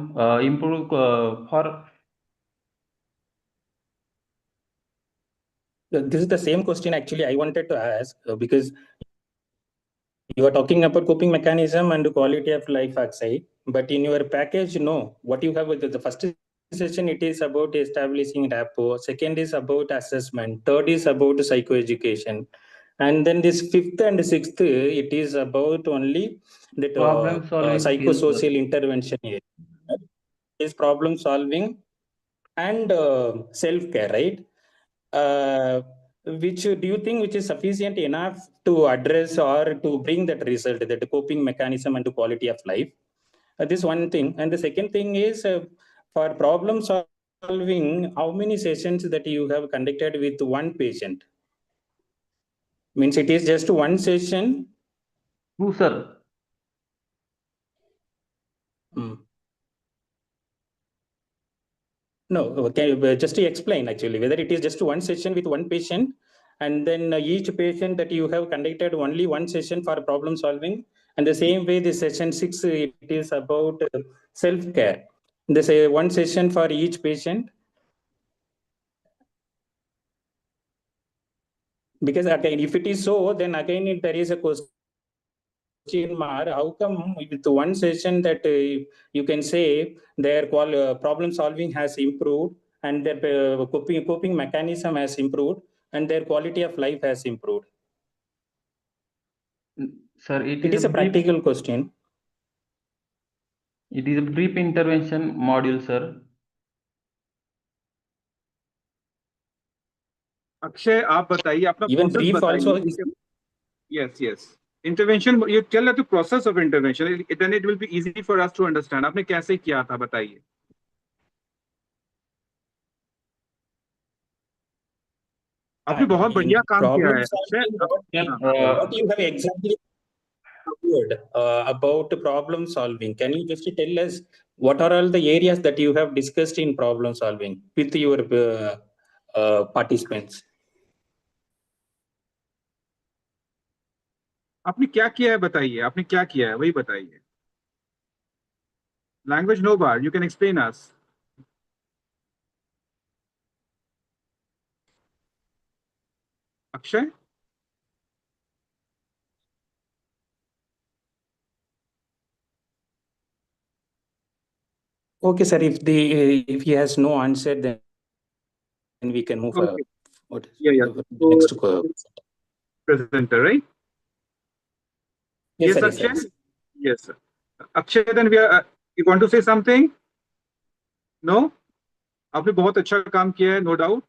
improve for. This is the same question actually I wanted to ask because you are talking about coping mechanism and quality of life outside, but in your package, no. What you have with the first session, it is about establishing rapport. Second is about assessment. Third is about psychoeducation. And then this fifth and sixth, it is about only that Problem solving skills, sir. psychosocial intervention here. Is problem solving and self-care, right? Which do you think which is sufficient enough to address or to bring that result, that coping mechanism and quality of life? This one thing. And the second thing is for problem solving, how many sessions that you have conducted with one patient? Means it is just one session? True, sir. No, okay, just to explain actually, whether it is just one session with one patient, and then each patient that you have conducted only one session for problem solving, and the same way the session 6, it is about self-care. There's a one session for each patient. Because again, if it is so, then again there is a question mark. How come with one session that you can say their problem solving has improved and their coping mechanism has improved and their quality of life has improved? Sir, It is a practical question. It is a brief intervention module, sir. Akshay, आप बताइए अपना Even process brief also. बताइए। Yes, yes. Intervention, you tell us the process of intervention, then it will be easy for us to understand. आपने कैसे किया था बताइए। आपने बहुत बढ़िया काम किया Problem है Akshay. solving, what you have exactly covered about problem solving? Can you just tell us what are all the areas that you have discussed in problem solving with your participants? आपने क्या किया है बताइए, आपने क्या किया है वही बताइए। Language no bar, you can explain us. Akshay, Okay, sir. If he has no answer, then we can move okay. what is Yeah. So, next presenter, right? Yes, sir. Akshay? Yes, sir. Akshay, then you want to say something? No? आपने बहुत अच्छा काम किया है, no doubt,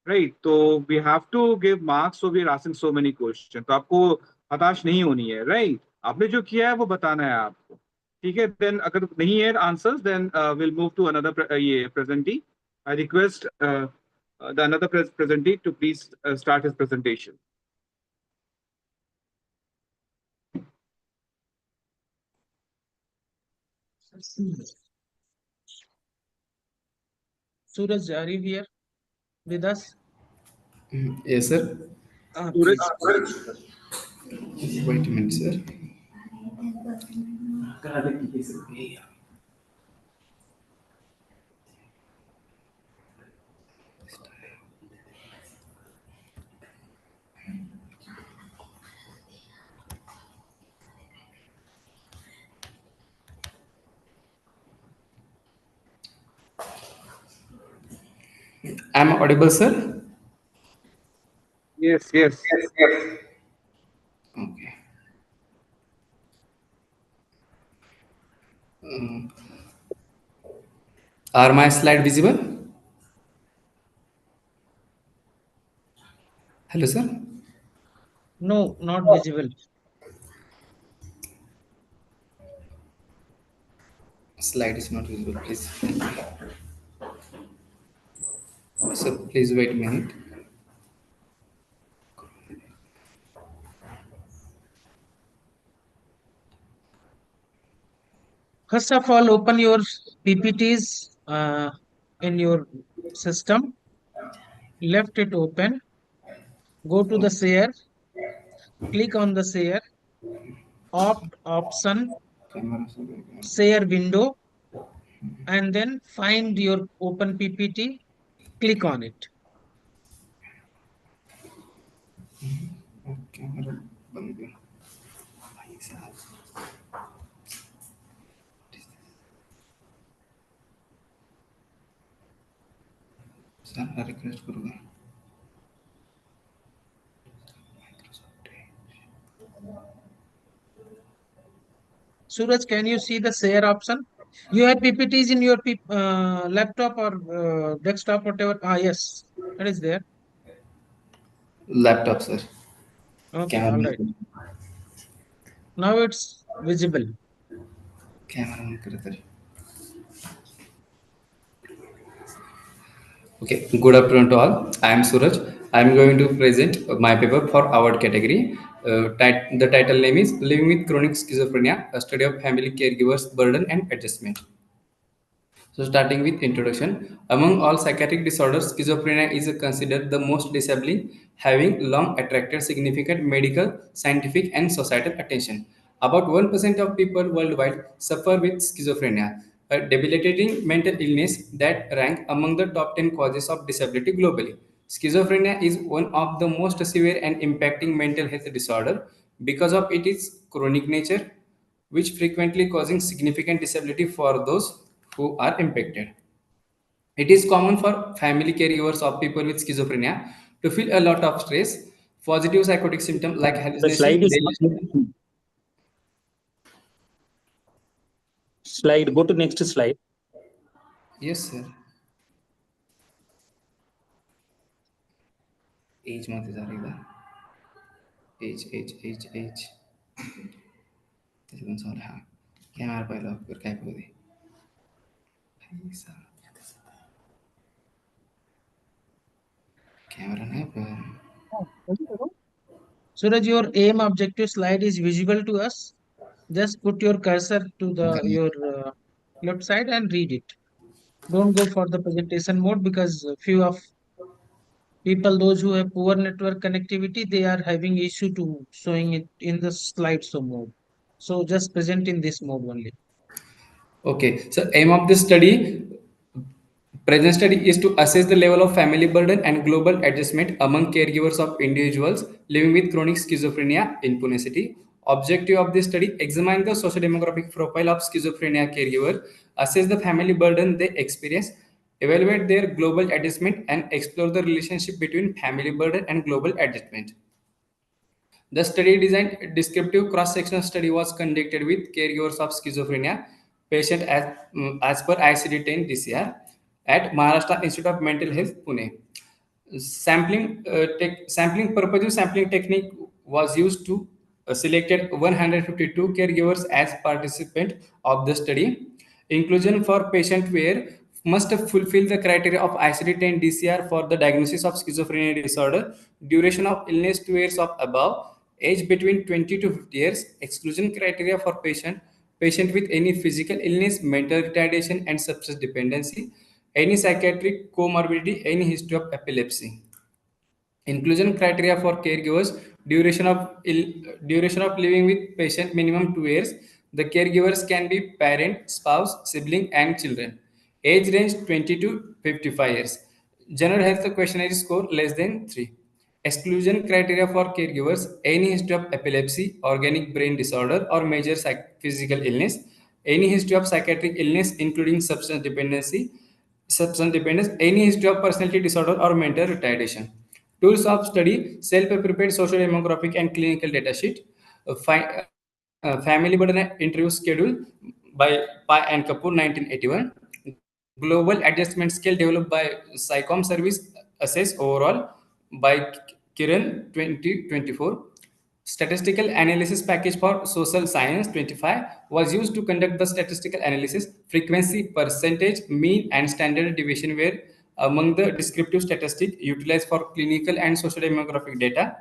right? तो we have to give marks, so we are asking so many question. तो आपको हताश नहीं होनी है, राइट? आपने जो किया है वो बताना है आपको, ठीक है? देन अगर नहीं है answers, then will move to another ये presentee. I request the another presentee to please start his presentation. Suraj, are you here with us? Yes, sir. Suraj, Please. Wait a minute, sir. I'm audible, sir. yes, yes. Okay. Are my slide visible? Hello, sir. No, not visible. Slide is not visible, please. So please wait a minute. First of all, open your PPTs in your system. Left it open. Go to the share. Click on the share. Opt option. Camera. Share window. And then find your open PPT. Click on it. Camera बंद कर। भाई साहब। सारा request करूँगा। Suraj, can you see the share option? You have PPTs in your laptop or desktop, whatever. Ah, yes, that is there. Laptop, sir. Okay, all Camera. right. Now it's visible. Camera on कर दे। Okay, good afternoon to all. I am Suraj. I am going to present my paper for award category. The title name is Living with Chronic Schizophrenia, a study of family caregivers, burden and adjustment. So, starting with introduction, among all psychiatric disorders, schizophrenia is considered the most disabling, having long attracted significant medical, scientific, and societal attention. About 1% of people worldwide suffer with schizophrenia, a debilitating mental illness that rank among the top 10 causes of disability globally. Schizophrenia is one of the most severe and impacting mental health disorder because of its chronic nature, which frequently causing significant disability for those who are impacted. It is common for family caregivers of people with schizophrenia to feel a lot of stress, positive psychotic symptoms like The slide hallucination, is not moving. Slide. Go to next slide. Yes, sir. Age मध्ये झालेला. Age. त्याच्यातून झालं हा. Camera पहिला of कर काय करू दे. Camera नाही पण. Suraj, your aim objective slide is visible to us. Just put your cursor to your left side and read it. Don't go for the presentation mode because few of people, those who have poor network connectivity, they are having issue to showing it in the slideshow mode. So just present in this mode only. Okay, so aim of this present study is to assess the level of family burden and global adjustment among caregivers of individuals living with chronic schizophrenia in Pune City. Objective of this study: examine the socio-demographic profile of schizophrenia caregiver, assess the family burden they experience, evaluate their global adjustment, and explore the relationship between family burden and global adjustment. The study design descriptive cross-sectional study was conducted with caregivers of schizophrenia patient as per ICD-10 DCR at Maharashtra Institute of Mental Health, Pune. Sampling purposive sampling technique was used to selected 152 caregivers as participant of the study. Inclusion for patient where must fulfill the criteria of ICD-10 DCR for the diagnosis of schizophrenia disorder, duration of illness 2 years of above, age between 20 to 50 years, exclusion criteria for patient patient with any physical illness, mental retardation, and substance dependency, any psychiatric comorbidity, any history of epilepsy. Inclusion criteria for caregivers: duration of living with patient minimum 2 years. The caregivers can be parent, spouse, sibling, and children. Age range 20 to 55 years. General health questionnaire score less than 3. Exclusion criteria for caregivers: any history of epilepsy, organic brain disorder, or major physical illness, any history of psychiatric illness including substance dependence, any history of personality disorder or mental retardation. Tools of study: self-prepared social demographic and clinical data sheet, family burden interview schedule by Pai and Kapoor 1981, global adjustment scale developed by SciComm Service Assess Overall by Kiran 2024. Statistical analysis package for social science 25 was used to conduct the statistical analysis. Frequency, percentage, mean, and standard deviation were among the descriptive statistics utilized for clinical and social demographic data.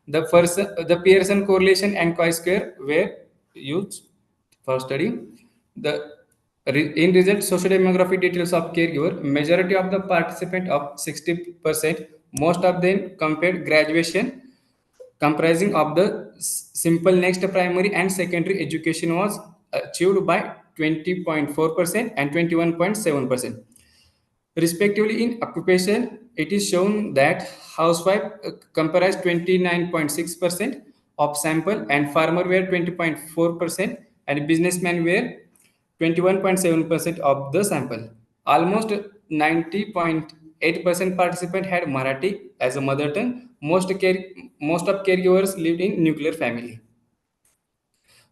The Pearson correlation and chi-square were used for study. In result, social demographic details of caregiver, majority of the participant of 60%, most of them compared graduation comprising of the simple next primary and secondary education was achieved by 20.4% and 21.7%. Respectively, in occupation, it is shown that housewife comprised 29.6% of sample and farmer were 20.4% and businessmen were 21.7% of the sample. Almost 90.8% participant had Marathi as a mother tongue. Most of caregivers lived in nuclear family.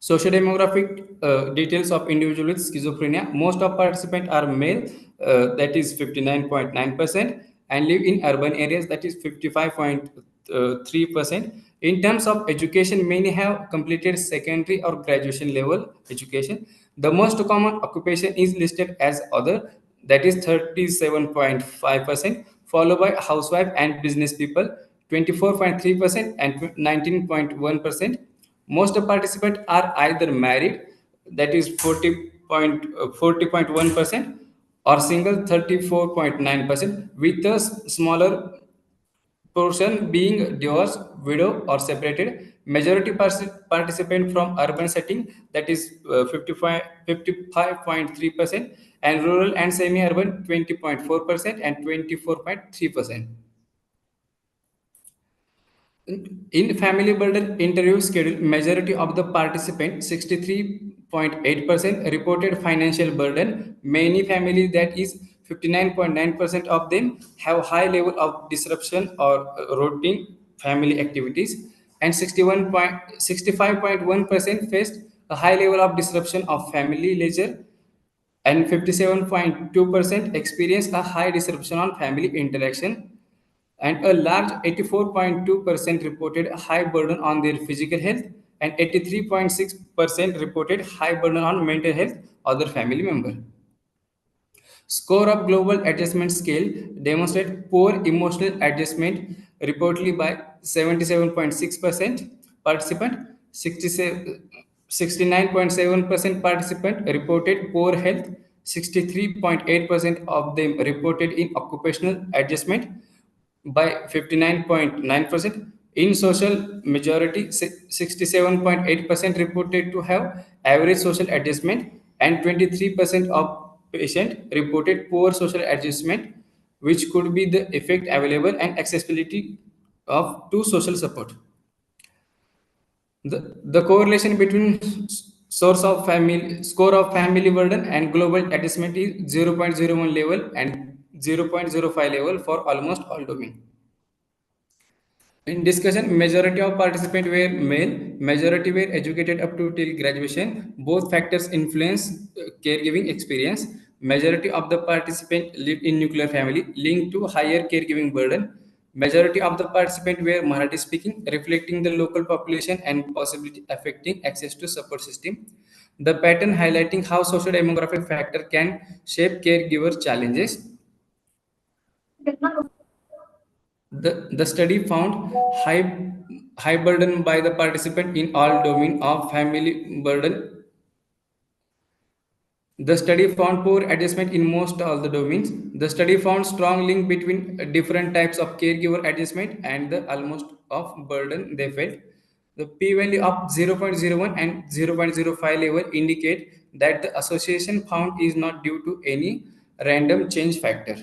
Sociodemographic details of individual with schizophrenia. Most of participants are male, that is 59.9%, and live in urban areas, that is 55.3%. In terms of education, many have completed secondary or graduation level education. The most common occupation is listed as other, that is 37.5%, followed by housewife and business people, 24.3% and 19.1%. Most participants are either married, that is 40.1%, or single, 34.9%, with a smaller portion being divorced, widow, or separated. Majority participant from urban setting, that is 55.3%, and rural and semi-urban 20.4% and 24.3%. In family burden interview schedule, majority of the participants, 63.8%, reported financial burden. Many families, that is 59.9% of them, have high level of disruption or routine family activities, and 65.1% faced a high level of disruption of family leisure, and 57.2% experienced a high disruption on family interaction, and a large 84.2% reported a high burden on their physical health, and 83.6% reported high burden on mental health other family member. Score of Global Adjustment Scale demonstrate poor emotional adjustment reportedly by 77.6% participant, 69.7% participant reported poor health, 63.8% of them reported in occupational adjustment by 59.9%. In social, majority 67.8% reported to have average social adjustment, and 23% of patient reported poor social adjustment, which could be the effect available and accessibility of to social support. The correlation between score of family burden and global adjustment is 0.01 level and 0.05 level for almost all domains. In discussion, majority of participants were male, majority were educated up to till graduation. Both factors influence caregiving experience. Majority of the participants lived in nuclear family, linked to higher caregiving burden. Majority of the participants were Marathi speaking, reflecting the local population and possibility affecting access to support system. The pattern highlighting how social demographic factor can shape caregiver challenges. The study found high burden by the participant in all domain of family burden The study found poor adjustment in most all the domains. The study found strong link between different types of caregiver adjustment and the almost of burden they felt. The p-value of 0.01 and 0.05 level indicate that the association found is not due to any random change factor.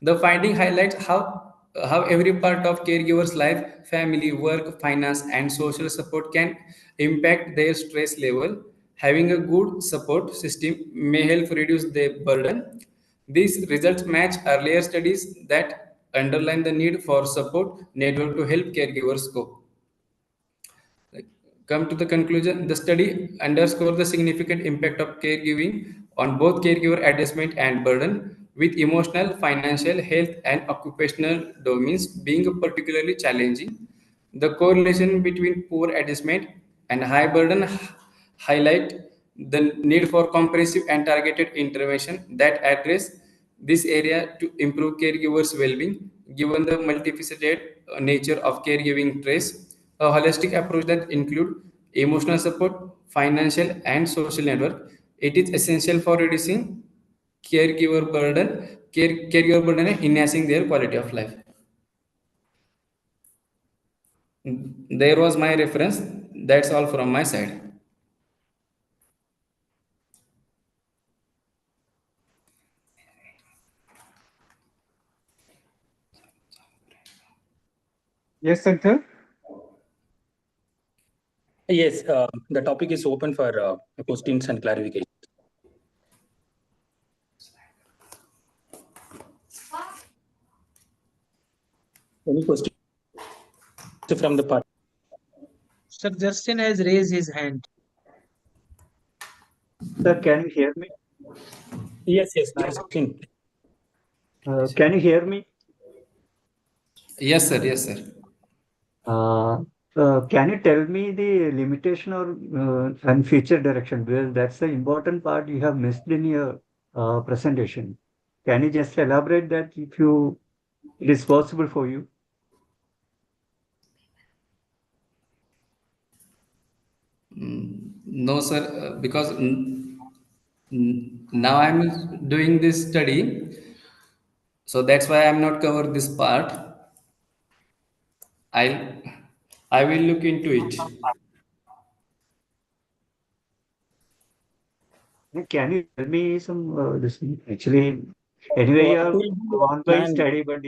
The finding highlights how every part of caregiver's life, family, work, finance, and social support can impact their stress level. Having a good support system may help reduce their burden. These results match earlier studies that underline the need for support network to help caregivers cope. Come to the conclusion, the study underscores the significant impact of caregiving on both caregiver adjustment and burden, with emotional, financial, health, and occupational domains being particularly challenging. The correlation between poor adjustment and high burden highlight the need for comprehensive and targeted intervention that address this area to improve caregivers' well-being. Given the multifaceted nature of caregiving trace, a holistic approach that include emotional support, financial and social network, it is essential for reducing caregiver burden and enhancing their quality of life. There was my reference. That's all from my side. Yes, Sanjay. Yes, the topic is open for questions and clarification. Any question from the part? Sir, Justin has raised his hand. Sir, can you hear me? Yes, Justin. Can you hear me? Yes, sir. Yes, sir. Can you tell me the limitation or and future direction? Because that's the important part you have missed in your presentation. Can you just elaborate that if it is possible for you? No, sir, because now I'm doing this study, so that's why I'm not cover this part. I'll I will look into it. Can you tell me some this actually anyway you What are will be your online plan? study, but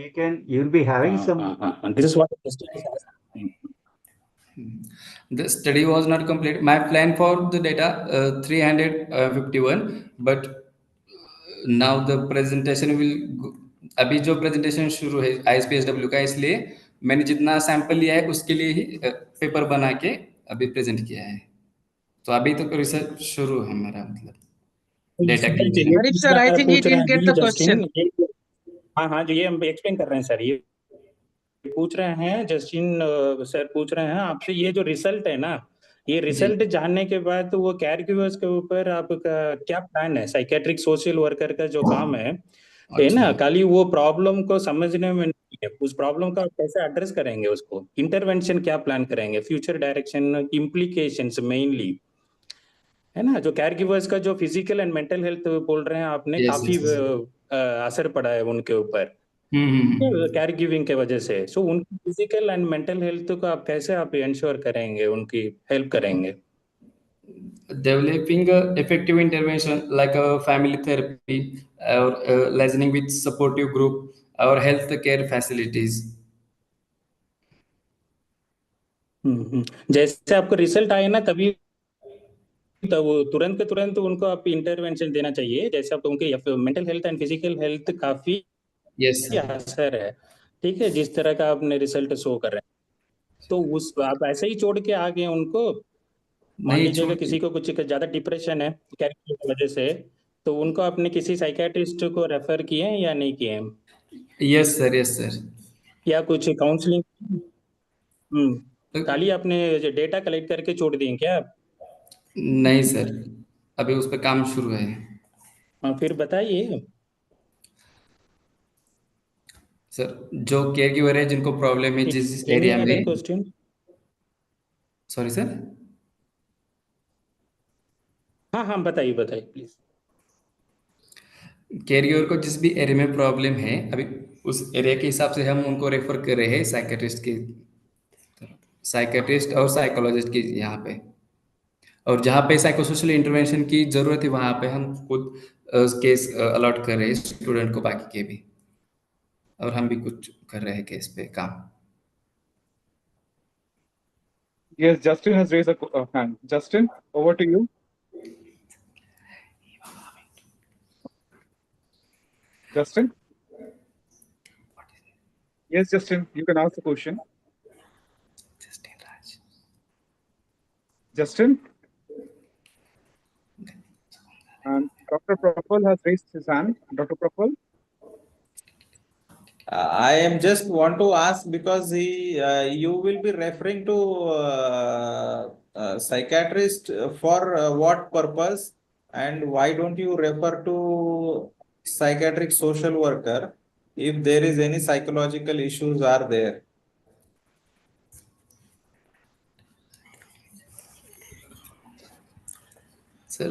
you'll be having some This is what Justin is asking. The study was not complete. My plan for the data 351, but now the presentation अभी जो presentation शुरू है ISPSW का, इसलिए मैंने जितना sample लिया है उसके लिए ही पेपर बना के अभी प्रेजेंट किया है. तो अभी तो रिसर्च शुरू है मेरा, मतलब data cleaning. Arif sir, I think he पूछ रहे didn't हैं get अभी the question. जस्टिन. हाँ, जो ये हम एक्सप्लेन कर रहे हैं सर, ये पूछ रहे हैं जस्टिन सर पूछ रहे हैं आपसे, ये जो रिजल्ट है ना, ये रिजल्ट जानने के बाद तो वो कैरगिवर्स के ऊपर आपका क्या प्लान है? साइकेट्रिक सोशल वर्कर का जो काम है ना, खाली वो प्रॉब्लम को समझने में नहीं है, उस प्रॉब्लम का कैसे एड्रेस करेंगे, उसको इंटरवेंशन क्या प्लान करेंगे, फ्यूचर डायरेक्शन, इम्प्लीकेशंस मेनली, है ना? जो कैरगिवर्स का जो फिजिकल एंड मेंटल हेल्थ बोल रहे हैं आपने, काफी असर पड़ा है उनके ऊपर केयर गिविंग के वजह से. सो उनकी फिजिकल एंड मेंटल हेल्थ को आप कैसे इंश्योर करेंगे, उनकी हेल्प करेंगे? Developing effective intervention like a family therapy or listening with supportive group or health care facilities. जैसे आपको रिजल्ट आए ना, तभी तो वो तुरंत के तुरंत उनको आप इंटरवेंशन देना चाहिए, जैसे आप उनके mental health and physical health काफी असर है, ठीक है, जिस तरह का आपने रिजल्ट शो कर रहे हैं. तो उस आप ऐसे ही छोड़ के आ गए उनको? मान लीजिएगा किसी को कुछ ज्यादा डिप्रेशन है कैरेक्टर की वजह से, तो उनको आपने किसी साइकेट्रिस्ट को रेफर किए हैं या नहीं किए हैं? Yes sir. या कुछ काउंसलिंग खाली आपने डेटा कलेक्ट करके छोड़ दिए क्या आप? नहीं सर, अभी उस पर काम शुरू है. हाँ, फिर बताइए सर. जो केयर गिवर है जिनको प्रॉब्लम है जिस एरिया में. क्वेश्चन. Sorry sir. हाँ हाँ, बताइए बताइए प्लीज। कैरियर को जिस भी एरिया में प्रॉब्लम है, अभी उस एरिया के हिसाब से हम उनको रेफर कर रहे हैं साइकेट्रिस्ट और साइकोलॉजिस्ट की यहाँ पे। और जहाँ पे साइको सोशल इंटरवेंशन की जरूरत है वहाँ पे हम खुद केस अलॉट कर रहे हैं स्टूडेंट को, बाकी के भी, और हम भी कुछ कर रहे हैं केस पे काम। Yes, Justin has raised a hand. Justin, over to you. Justin? Yes, Justin, you can ask the question. Justin? And Dr. Praful has raised his hand. Dr. Praful? I am just want to ask because you will be referring to psychiatrist for what purpose, and why don't you refer to psychiatric social worker if there is any psychological issues are there? Sir,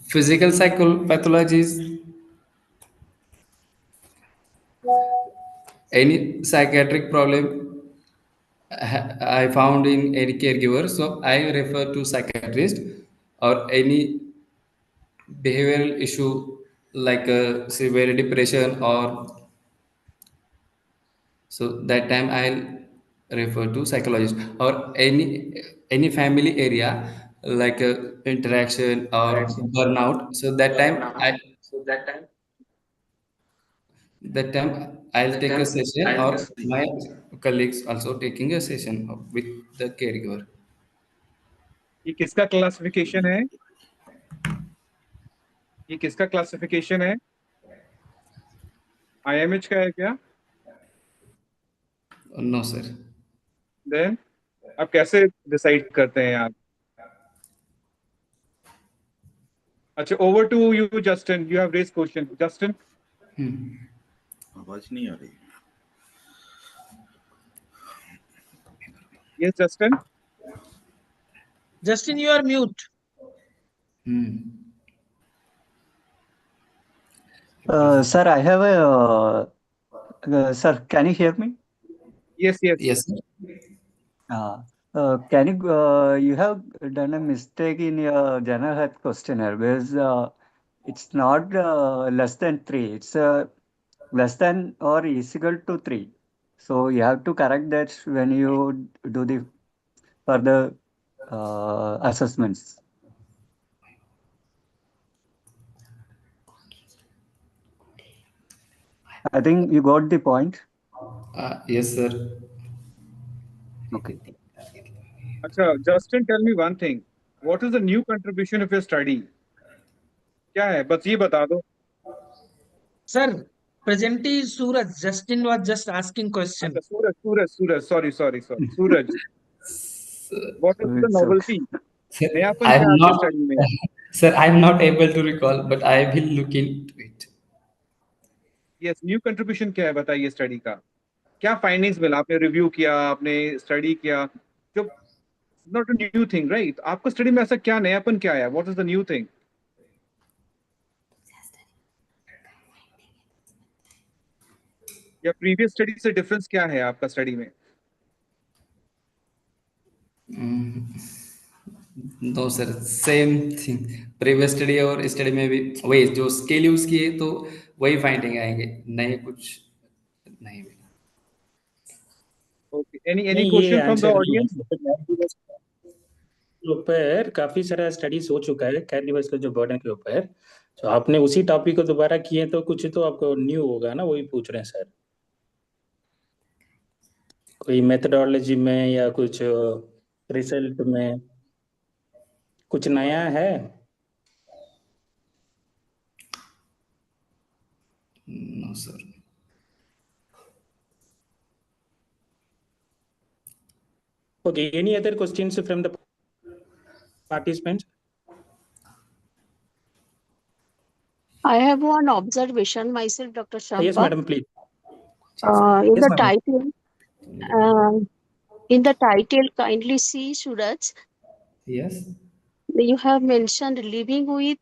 physical psychopathology is any psychiatric problem I found in any caregiver, so I refer to psychiatrist, or any behavioral issue like severe depression, or so that time I'll refer to psychologist, or any family area like interaction or burnout. So that time I'll take a session, or my colleagues also taking a session with the caregiver. ये किसका classification है? ये किसका classification है? IMH का है क्या? No sir. Then आप कैसे डिसाइड करते हैं आप? अच्छा, over to you, Justin. You have raised question. Justin? आवाज नहीं आ रही। Yes, Justin? Justin, you are mute. Sir, I have a sir. Can you hear me? Yes, yes. Yes, sir. Can you you have done a mistake in your general health questionnaire, because it's not less than 3. It's less than or is equal to 3. So you have to correct that when you do the further assessments. I think you got the point. Yes, sir. Okay. अच्छा, Justin, tell me one thing. What is the new contribution of your study? क्या है? बस ये बता दो. Sir, presentee is Suraj. Justin was just asking question. अच्छा, Suraj. Sorry. Suraj. What is the It's okay. novelty? Sir, नयापन I क्या am है आपकी not, study में? sir, I am not able to recall, but I will look into it. Yes, new contribution क्या है? बताइए study का. क्या फाइंडिंग्स मिला? आपने रिव्यू किया, आपने स्टडी किया, जो not a new thing, right? आपको स्टडी में ऐसा क्या नयापन क्या आया? What is the new thing? या प्रीवियस स्टडी से डिफरेंस क्या है आपका स्टडी में? No sir, same thing. Previous study और स्टडी में भी वही जो स्केल यूज किए तो वही फाइंडिंग आएंगे, नहीं कुछ नहीं मिला। ओके, एनी नहीं, ये क्वेश्चन फ्रॉम द आंसर नहीं है। ऑडियंस? के ऊपर काफी सारा स्टडीज हो चुका है कैरियर्स के जो बर्डन के ऊपर। तो आपने उसी टॉपिक को दोबारा किए तो कुछ तो आपको न्यू होगा ना, वही पूछ रहे हैं सर। कोई मेथडोलॉजी में या कुछ रिजल्ट में कुछ नया है? No sir. Okay, any other questions from the participants? I have one observation myself, Dr. Shampa. Yes, madam, please. In Yes, the madam. title, kindly see, Suraj. Yes. You have mentioned living with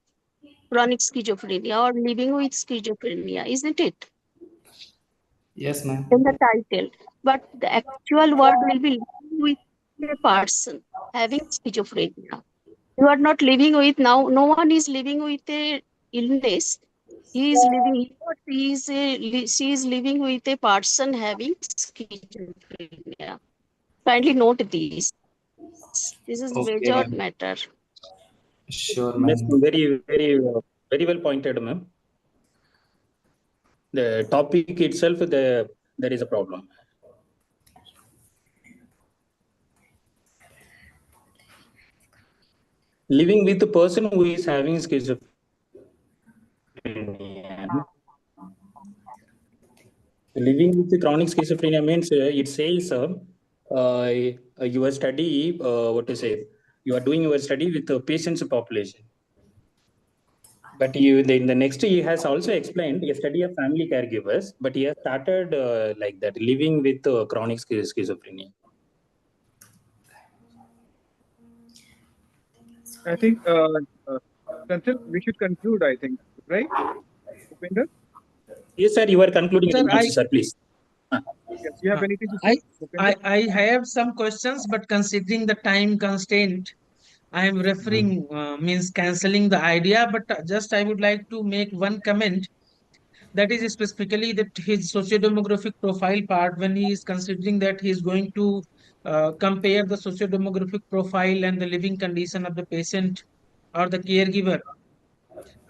chronic schizophrenia or living with schizophrenia, isn't it? Yes, ma'am. In the title. But the actual word will be living with a person having schizophrenia. You are not living with now, no one is living with a illness. He is living, he or she is living with a person having schizophrenia. Kindly note this. This is major Okay, ma'am. matter. Sure, Yes, ma'am. very well pointed, ma'am. The topic itself, there is a problem. Living with a person who is having schizophrenia, living with the chronic schizophrenia means it says your study, what to say, you are doing your study with the patient's population. But in the next, he has also explained a study of family caregivers, but he has started like that, living with chronic schizophrenia. I think, Senthil, we should conclude, I think, right, Bhupendra? Yes, sir, you are concluding Sir, remarks, sir, please. Yes, you have uh, anything to I, say, Bhupendra? I have some questions, but considering the time constraint, I am referring, means canceling the idea, but just I would like to make one comment, that is specifically that his socio-demographic profile part, when he is considering that he is going to compare the socio-demographic profile and the living condition of the patient or the caregiver.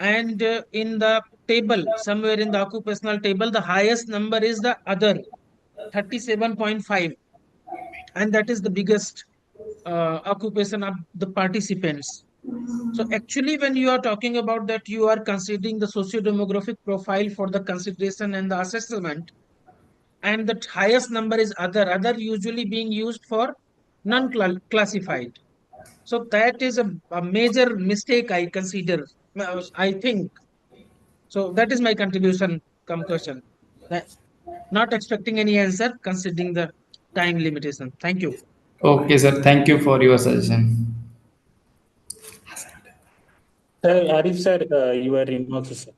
And in the table, somewhere in the occupational table, the highest number is the other, 37.5. And that is the biggest occupation of the participants. So actually, when you are talking about that, you are considering the socio-demographic profile for the consideration and the assessment, and the highest number is other usually being used for non-classified. So that is a major mistake I consider. I think so. That is my contribution. Come question. That- Not expecting any answer considering the time limitation. Thank you. Okay, sir. Thank you for your suggestion. Sir, Arif, sir, your remarks, sir.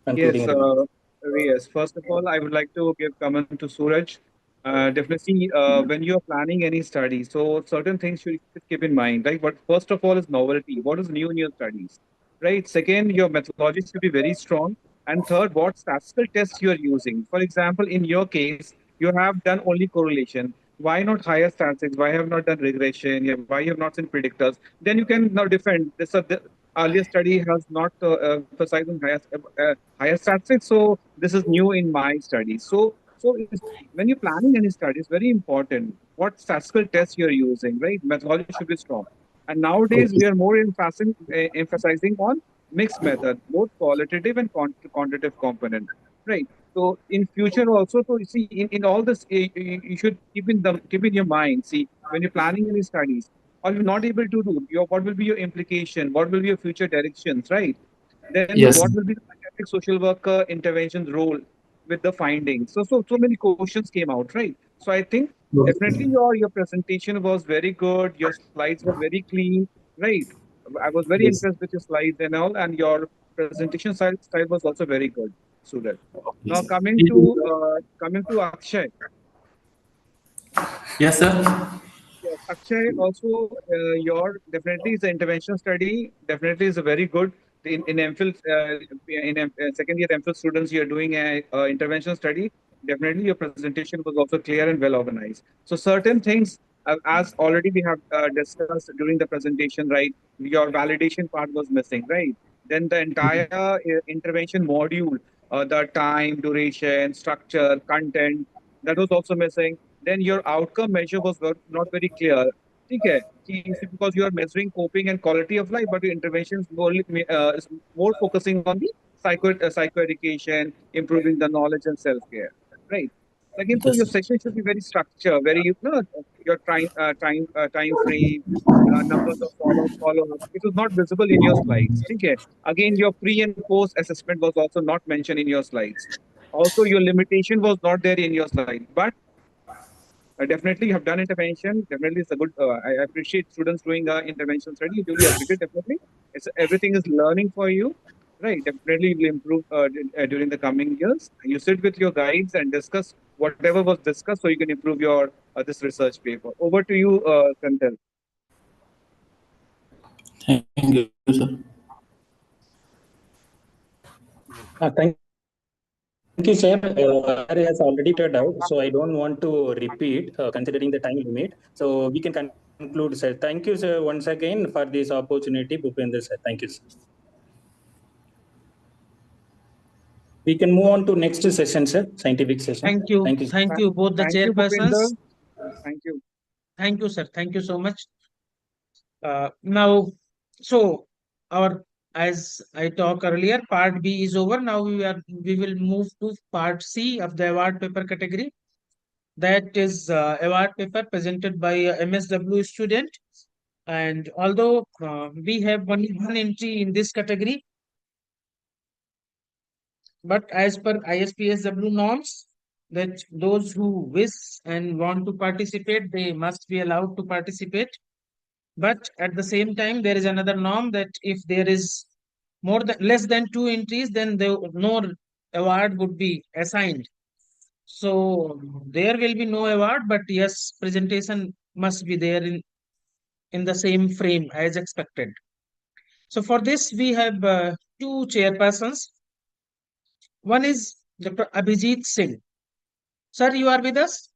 Concluding Yes, remarks. yes. First of all, I would like to give comment to Suraj. Definitely, when you are planning any study, so certain things you should keep in mind, right? But first of all is novelty. What is new in your studies, right? Second, your methodology should be very strong. And third, what statistical tests you are using. For example, in your case, you have done only correlation. Why not higher statistics? Why have not done regression? Yeah, why you have not seen predictors? Then you can now defend this. Earlier study has not emphasized on higher statistics, so this is new in my study. When you're planning any study, it's very important what statistical tests you're using, right? Methodology should be strong. And nowadays we Okay. are more emphasizing on mixed method, both qualitative and quantitative component, right? So in future also, so you see in all this, you should keep in your mind. See, when you're planning any studies, or you're not able to do, what will be your implication? What will be your future directions, right? Then Yes. what will be the psychiatric social worker intervention's role with the findings? So many questions came out, right? So I think definitely your presentation was very good. Your slides were very clean, right? I was very Yes. impressed with your slides and all, and your presentation style was also very good, Suraj. Okay, Now sir. Thank you. coming to Akshay. Yes, sir. Yes, Akshay, also your definitely is an intervention study. Definitely is a very good in MPhil second year MPhil students. You're doing a intervention study. Definitely, your presentation was also clear and well organized. So certain things, as already we have discussed during the presentation, right? Your validation part was missing, right? Then the entire intervention module, the time, duration, structure, content, that was also missing. Then your outcome measure was not very clear. Okay, because you are measuring coping and quality of life, but your interventions is more focusing on the psycho education, improving the knowledge and self care, right? Again, so Yes, your sir. session should be very structured, very your time frame, numbers of follow up. It was not visible in your slides. Okay, again, your pre and post assessment was also not mentioned in your slides. Also, your limitation was not there in your slide, but Definitely, you have done intervention. Definitely, it's a good. I appreciate students doing intervention study. You duly appreciate. Definitely, it's everything is learning for you, right? Definitely, will improve during the coming years. You sit with your guides and discuss whatever was discussed, so you can improve your this research paper. Over to you, Kantal. Thank you, sir. Thank you, sir. Sir has already turned out, so I don't want to repeat considering the time limit. So we can conclude, sir. Thank you, sir, once again for this opportunity, Bhupendra, sir. Thank you, sir. We can move on to next session, sir. Scientific session. Thank you. Thank you, sir. Thank you, both the Thank you, chairpersons. Bhupendra. Thank you. Thank you, sir. Thank you so much. Now, so our as I talked earlier, part B is over. Now we will move to part C of the award paper category. That is award paper presented by a MSW student. And although we have only one entry in this category, but as per ISPSW norms, that those who wish and want to participate, they must be allowed to participate. But at the same time, there is another norm that if there is less than two entries, then no award would be assigned. So there will be no award, but yes, presentation must be there in the same frame as expected. So for this, we have two chairpersons. One is Dr. Abhijit Singh. Sir, you are with us?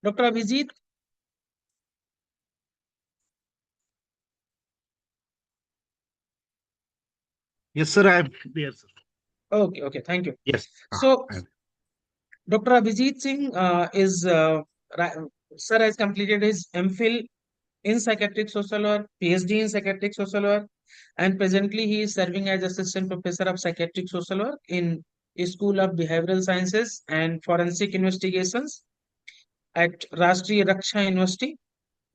Dr. Abhijit? Yes, sir, I am there, sir. Okay, thank you. Yes. So, Dr. Abhijit Singh sir has completed his MPhil in psychiatric social work, PhD in psychiatric social work, and presently he is serving as assistant professor of psychiatric social work in School of Behavioral Sciences and Forensic Investigations at Rashtriya Raksha University,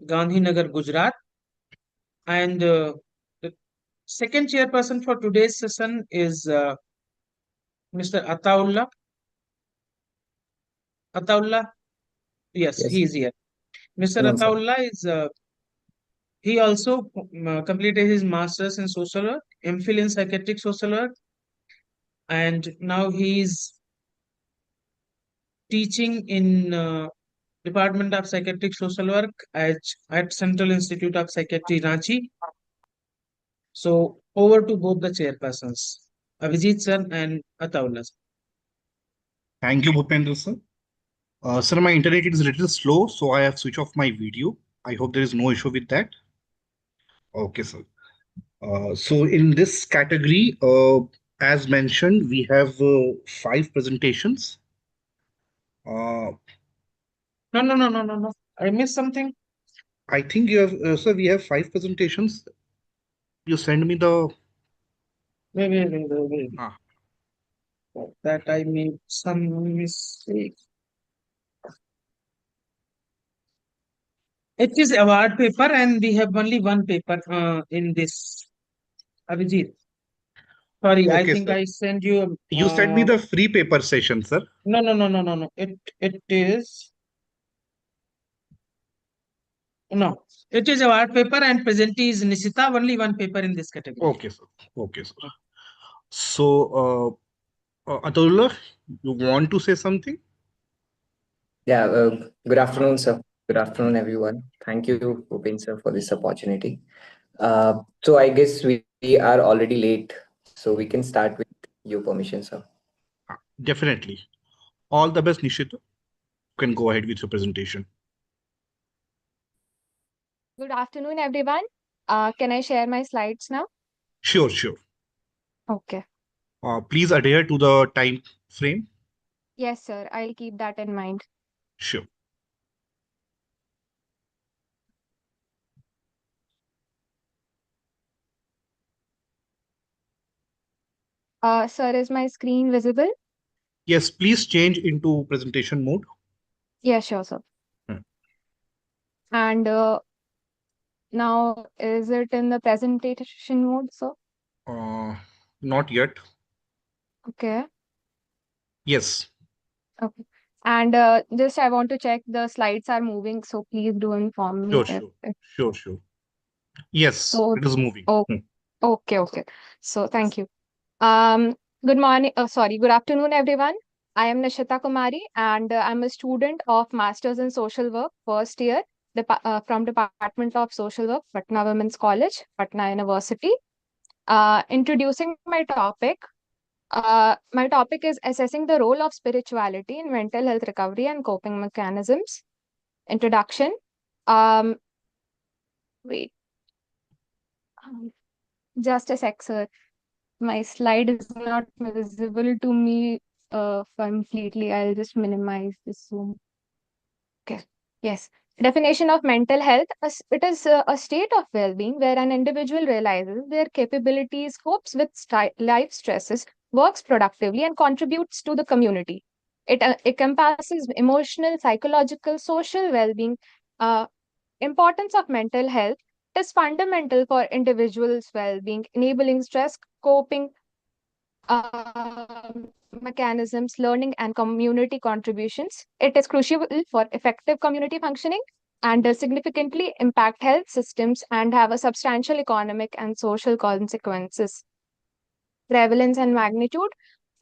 Gandhinagar, Gujarat. And the second chairperson for today's session is Mr. Ataullah. Ataullah, yes, he is here. Mr. Ataullah is he also completed his master's in social work, MPhil in psychiatric social work, and now he is teaching in Department of Psychiatric Social Work at Central Institute of Psychiatry, Ranchi. So over to both the chairpersons, Avijit sir and Ataullah sir. Thank you, Bhupendra, sir. Sir, my internet is a little slow, so I have switched off my video. I hope there is no issue with that. Okay, sir. So in this category, as mentioned, we have 5 presentations. No. I missed something. I think you have, sir, we have 5 presentations. You send me the. Wait. That I made some mistake. It is award paper and we have only one paper in this. Abhijit. Sorry, Okay, I think sir. I sent you. You sent me the free paper session, sir. No. It is. No, it is award paper and presentee is Nishita. Only one paper in this category. Okay, sir. Okay, sir. So, Atullah, you want to say something? Yeah, good afternoon, sir. Good afternoon, everyone. Thank you, Bhupendra, sir, for this opportunity. So I guess we are already late, so we can start with your permission, sir. Definitely. All the best, Nishita. You can go ahead with your presentation. Good afternoon, everyone. Can I share my slides now? Sure. Okay. Please adhere to the time frame. Yes, sir. I'll keep that in mind. Sure. Sir, is my screen visible? Yes, please change into presentation mode. Yeah, sure, sir. And now, is it in the presentation mode, sir? Not yet. Okay. Yes. Okay. And just I want to check the slides are moving, so please do inform me Sure, if, sure, if sure, sure. Yes, so. it is moving. Oh, okay, okay. So thank you. Um, Good morning. Sorry, good afternoon, everyone. I am Nishita Kumari, and I'm a student of Masters in Social Work, first year, from Department of Social Work, Patna Women's College, Patna University. Introducing my topic is assessing the role of spirituality in mental health recovery and coping mechanisms. Introduction. Um, Wait, um, just a sec, sir. My slide is not visible to me completely. I'll just minimize this zoom. Okay. Yes. Definition of mental health. It is a state of well-being where an individual realizes their capabilities, copes with life stresses, works productively, and contributes to the community. It encompasses emotional, psychological, social well-being. Uh, Importance of mental health. It is fundamental for individuals' well-being, enabling stress coping mechanisms, learning, and community contributions. It is crucial for effective community functioning and significantly impact health systems and have a substantial economic and social consequences. Prevalence and magnitude.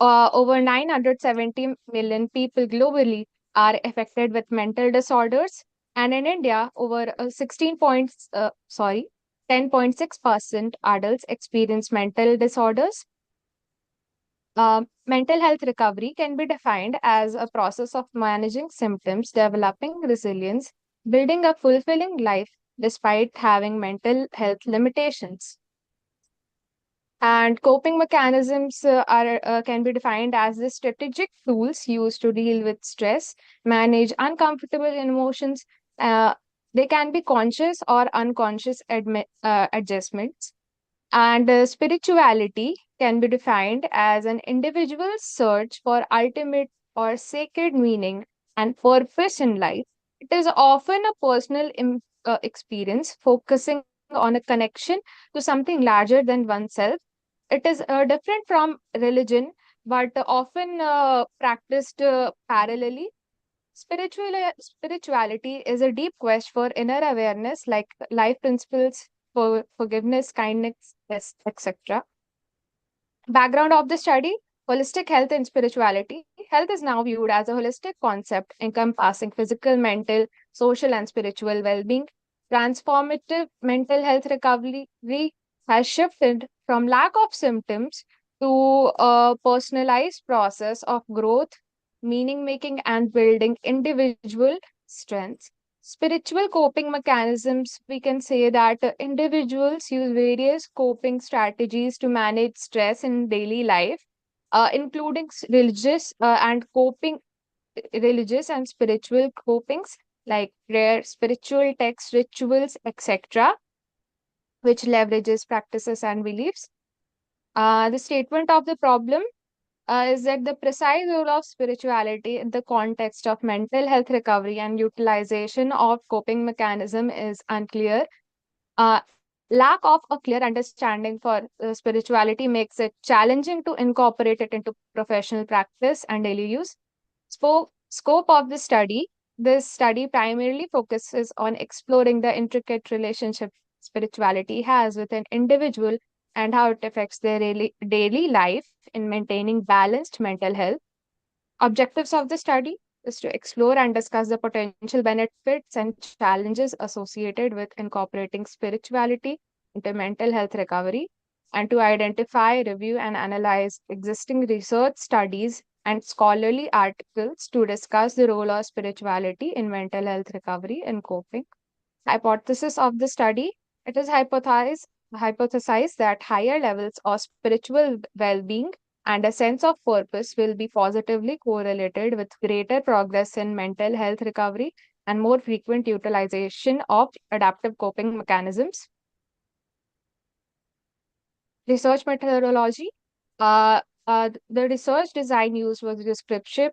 Over 970 million people globally are affected with mental disorders, and in India, over 10.6% adults experience mental disorders. Mental health recovery can be defined as a process of managing symptoms, developing resilience, building a fulfilling life despite having mental health limitations. And coping mechanisms can be defined as the strategic tools used to deal with stress, manage uncomfortable emotions. Uh, they can be conscious or unconscious adjustments, and spirituality can be defined as an individual's search for ultimate or sacred meaning and purpose in life. It is often a personal experience focusing on a connection to something larger than oneself. It is different from religion, but often practiced parallelly. Spirituality is a deep quest for inner awareness, like life principles, for forgiveness, kindness, etc. Background of the study: holistic health and spirituality. Health is now viewed as a holistic concept encompassing physical, mental, social, and spiritual well being. Transformative mental health recovery has shifted from lack of symptoms to a personalized process of growth, meaning making, and building individual strengths. Spiritual coping mechanisms, we can say that individuals use various coping strategies to manage stress in daily life, including religious and spiritual copings like prayer, spiritual texts, rituals, etc., which leverages practices and beliefs. The statement of the problem is that the precise role of spirituality in the context of mental health recovery and utilization of coping mechanism is unclear. Lack of a clear understanding for spirituality makes it challenging to incorporate it into professional practice and daily use. Scope of the study: this study primarily focuses on exploring the intricate relationship spirituality has with an individual and how it affects their daily life in maintaining balanced mental health. Objectives of the study is to explore and discuss the potential benefits and challenges associated with incorporating spirituality into mental health recovery, and to identify, review, and analyze existing research studies and scholarly articles to discuss the role of spirituality in mental health recovery and coping. Hypothesis of the study: it is hypothesized that higher levels of spiritual well-being and a sense of purpose will be positively correlated with greater progress in mental health recovery and more frequent utilization of adaptive coping mechanisms. Research methodology. Uh, the research design used was descriptive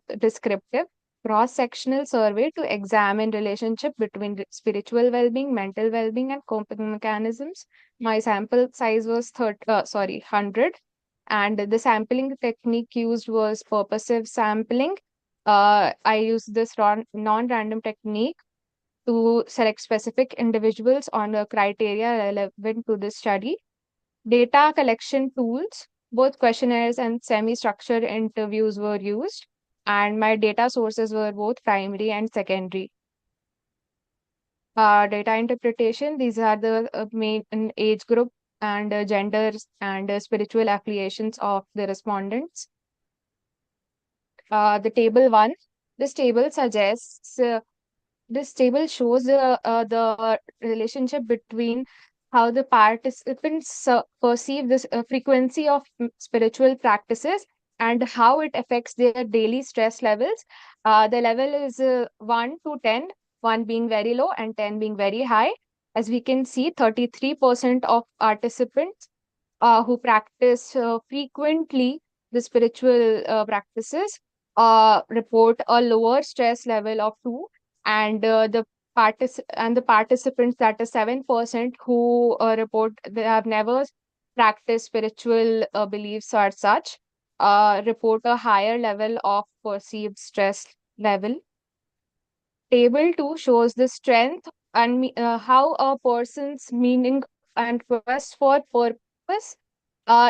cross-sectional survey to examine relationship between spiritual well-being, mental well-being, and coping mechanisms. My sample size was 100, and the sampling technique used was purposive sampling. I use this non-random technique to select specific individuals on a criteria relevant to this study. Data collection tools, both questionnaires and semi-structured interviews were used, and my data sources were both primary and secondary. Data interpretation, these are the main age group and genders and spiritual affiliations of the respondents. The table 1, this table suggests this table shows the relationship between how the participants perceive this frequency of spiritual practices and how it affects their daily stress levels. The level is 1 to 10, 1 being very low and 10 being very high. As we can see, 33% of participants who practice frequently the spiritual practices report a lower stress level of 2, and the participants, that is 7%, who report they have never practiced spiritual beliefs or such, report a higher level of perceived stress level. Table 2 shows the strength and how a person's meaning and quest for purpose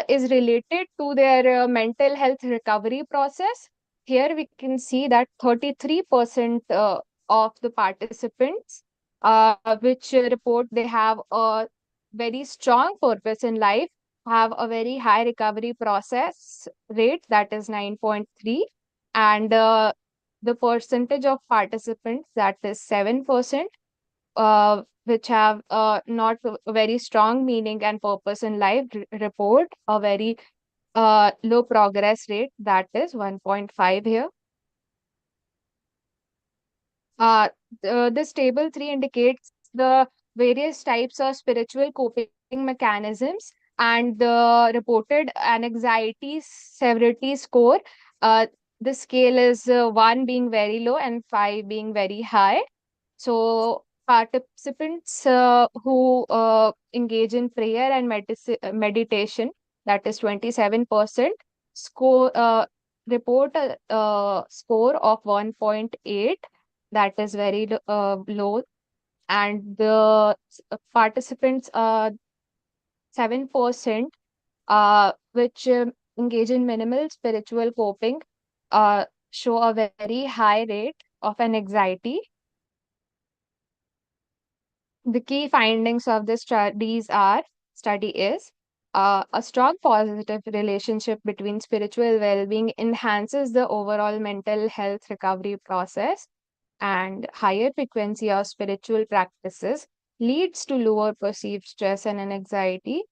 is related to their mental health recovery process. Here we can see that 33% of the participants which report they have a very strong purpose in life have a very high recovery process rate, that is 9.3, and the percentage of participants, that is 7%, which have not a very strong meaning and purpose in life, report a very low progress rate, that is 1.5 here. This table 3 indicates the various types of spiritual coping mechanisms and the reported anxiety severity score. Uh, the scale is 1 being very low and 5 being very high. So participants who engage in prayer and meditation, that is 27%, score report a score of 1.8, that is very low, and the participants 7% which engage in minimal spiritual coping show a very high rate of an anxiety. The key findings of this study is a strong positive relationship between spiritual well-being enhances the overall mental health recovery process, and higher frequency of spiritual practices leads to lower perceived stress and anxiety.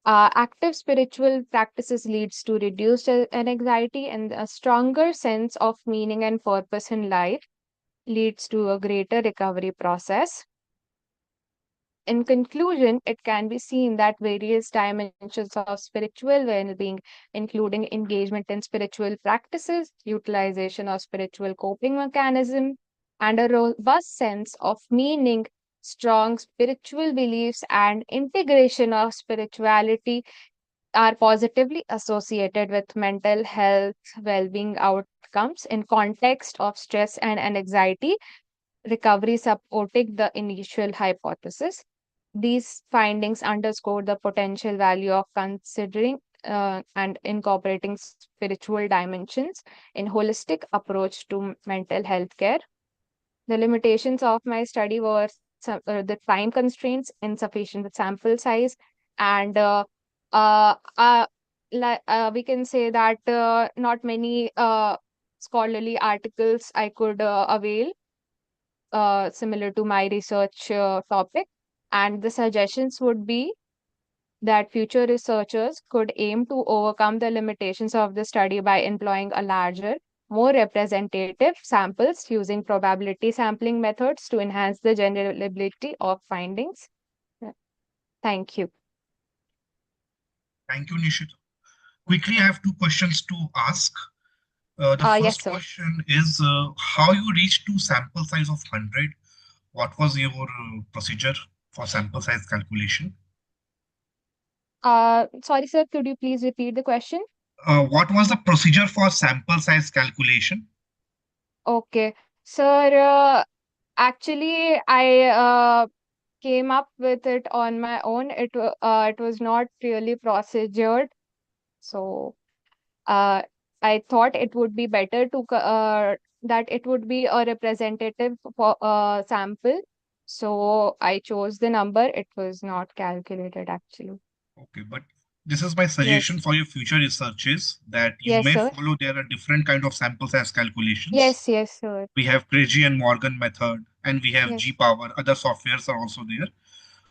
Active spiritual practices leads to reduced anxiety, and a stronger sense of meaning and purpose in life leads to a greater recovery process. In conclusion, it can be seen that various dimensions of spiritual well-being, including engagement in spiritual practices, utilization of spiritual coping mechanism, and a robust sense of meaning, strong spiritual beliefs, and integration of spirituality are positively associated with mental health well-being outcomes in context of stress and anxiety recovery, supporting the initial hypothesis. These findings underscore the potential value of considering and incorporating spiritual dimensions in holistic approach to mental health care. The limitations of my study were the time constraints, insufficient sample size, and uh, uh, we can say that not many scholarly articles I could avail similar to my research topic. And the suggestions would be that future researchers could aim to overcome the limitations of the study by employing a larger, more representative samples using probability sampling methods to enhance the generalizability of findings. Thank you. Thank you, Nishita. Quickly, I have two questions to ask. The Yes, first sir. question is how you reached to sample size of 100? What was your procedure for sample size calculation? Sorry, sir, could you please repeat the question? What was the procedure for sample size calculation? Okay. Sir, actually, I came up with it on my own. It was not really procedured. So uh, I thought it would be better that it would be a representative for sample. So I chose the number. It was not calculated actually. Okay, but this is my suggestion Yes. for your future researches that you Yes, may sir. follow. There are different kind of samples as calculations. Yes, yes, sir. We have Craigie and Morgan method, and we have G Yes. Power. Other softwares are also there.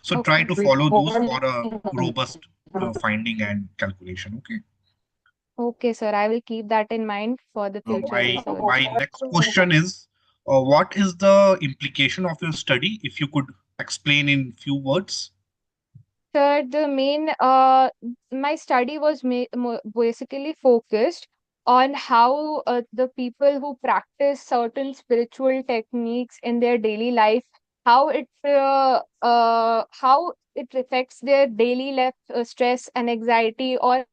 So try Okay. to follow those for a robust finding and calculation. Okay. Okay, sir. I will keep that in mind for the future My research. next question is, what is the implication of your study? If you could explain in few words. Sir, the main my study was basically focused on how the people who practice certain spiritual techniques in their daily life, how it affects their daily life stress and anxiety, or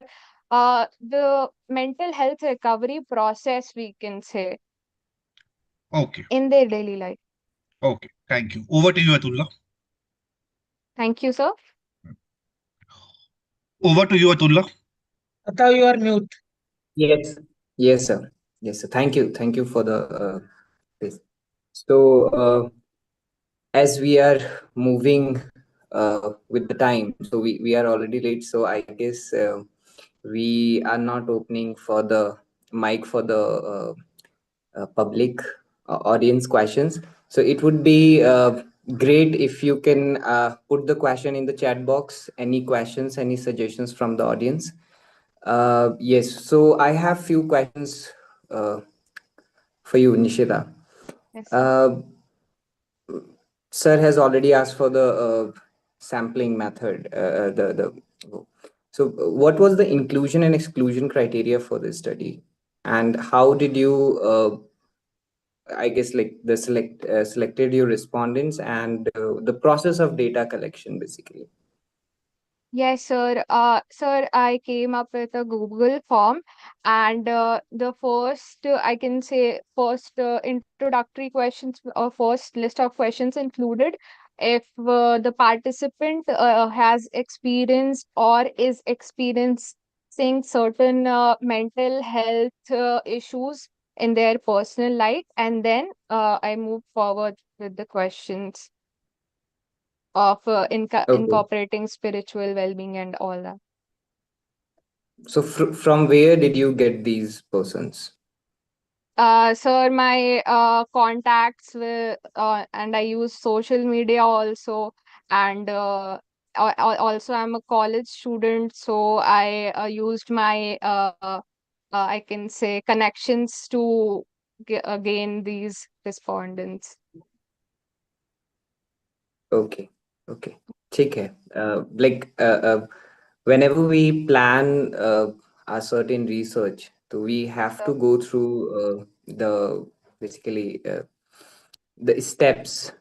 the mental health recovery process, we can say, Okay. in their daily life. Okay. Thank you. Over to you, Atullah. Thank you, sir. Over to you, Atullah. Atau you are mute. Yes, yes, sir. Yes, sir. Thank you for the this. So, as we are moving with the time, so we are already late. So I guess we are not opening for the mic for the public audience questions. So it would be great if you can put the question in the chat box. Any questions, any suggestions from the audience? Yes, so I have few questions uh, for you, Nishita. Yes, sir. Sir has already asked for the sampling method. So, what was the inclusion and exclusion criteria for this study, and how did you, I guess, like the selected your respondents and the process of data collection, basically? Yes, sir. Sir, I came up with a Google form, and the first, I can say, first introductory questions or first list of questions included if the participant has experienced or is experiencing certain mental health issues in their personal life, and then I move forward with the questions of Okay. incorporating spiritual well-being and all that. So, from where did you get these persons? Sir, my contacts with and I use social media also, and also I'm a college student, so I used my I can say connections to gain these respondents. Okay, okay. ठीक है. Like whenever we plan a certain research, so we have to go through the basically the steps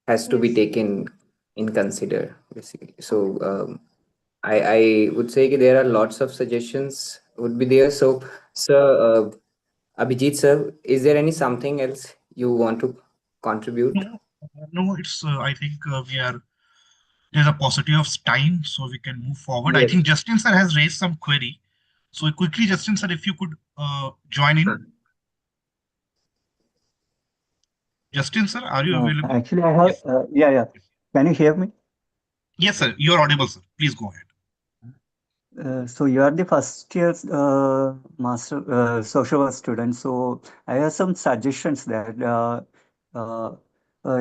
has to be Yes. taken in consider basically. So I would say that there are lots of suggestions would be there. So, sir, Abhijit sir, is there any something else you want to contribute? No, no, it's. I think we are. There's a paucity of time, so we can move forward. I Yes. think Justin sir has raised some query. So quickly, Justin sir, if you could join in. Justin sir, are you available? Actually, I have, Yes. yeah, yeah. Can you hear me? Yes, sir. You're audible, sir. Please go ahead. So you are the first year master social work student. So I have some suggestions that uh,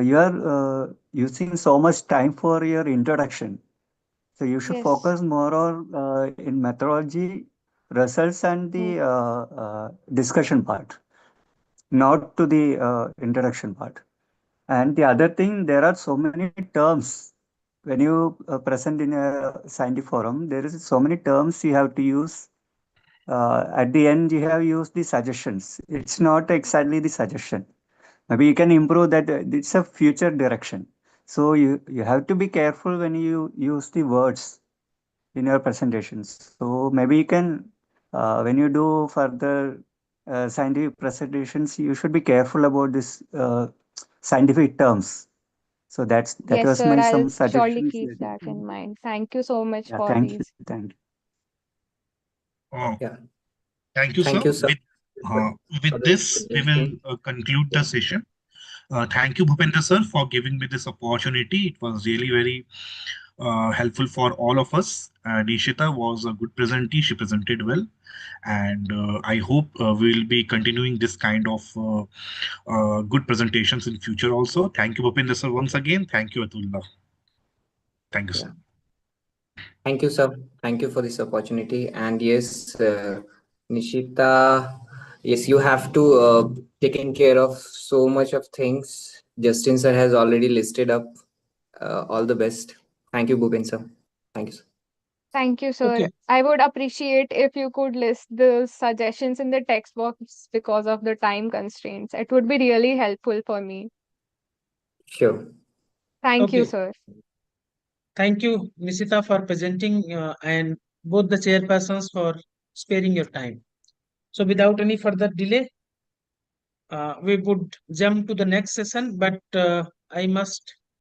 you are using so much time for your introduction. So you should Yes. focus more on in methodology, results, and Hmm. the discussion part, not to the introduction part. And the other thing, there are so many terms when you present in a scientific forum. There is so many terms you have to use. At the end, you have used the suggestions. It's not exactly the suggestion. Maybe you can improve that. It's a future direction. So you have to be careful when you use the words in your presentations. So maybe you can, when you do further scientific presentations, you should be careful about this scientific terms. So that Yes, was sir. my I'll some surely suggestions. keep that in mind. Thank you so much Yeah, for thank you, these. thank you. Yeah. Thank you, sir. Thank you, sir. With this, we will conclude the session. Thank you, Bhupendra sir, for giving me this opportunity. It was really very helpful for all of us. Nishita was a good presentee. She presented well. And I hope we'll be continuing this kind of good presentations in future also. Thank you, Bhupendra sir, once again. Thank you, Atullah. Thank you, sir. Yeah. Thank you, sir. Thank you for this opportunity. And yes, Nishita, yes, you have to taken care of so much of things. Justin sir has already listed up. All the best. Thank you, Bhupen sir. Thank you, sir. Thank you, sir. Okay. I would appreciate if you could list the suggestions in the text box because of the time constraints. It would be really helpful for me. Sure. Thank you, Okay. sir. Thank you, Nisita, for presenting and both the chairpersons for sparing your time. So without any further delay, we would jump to the next session, but I must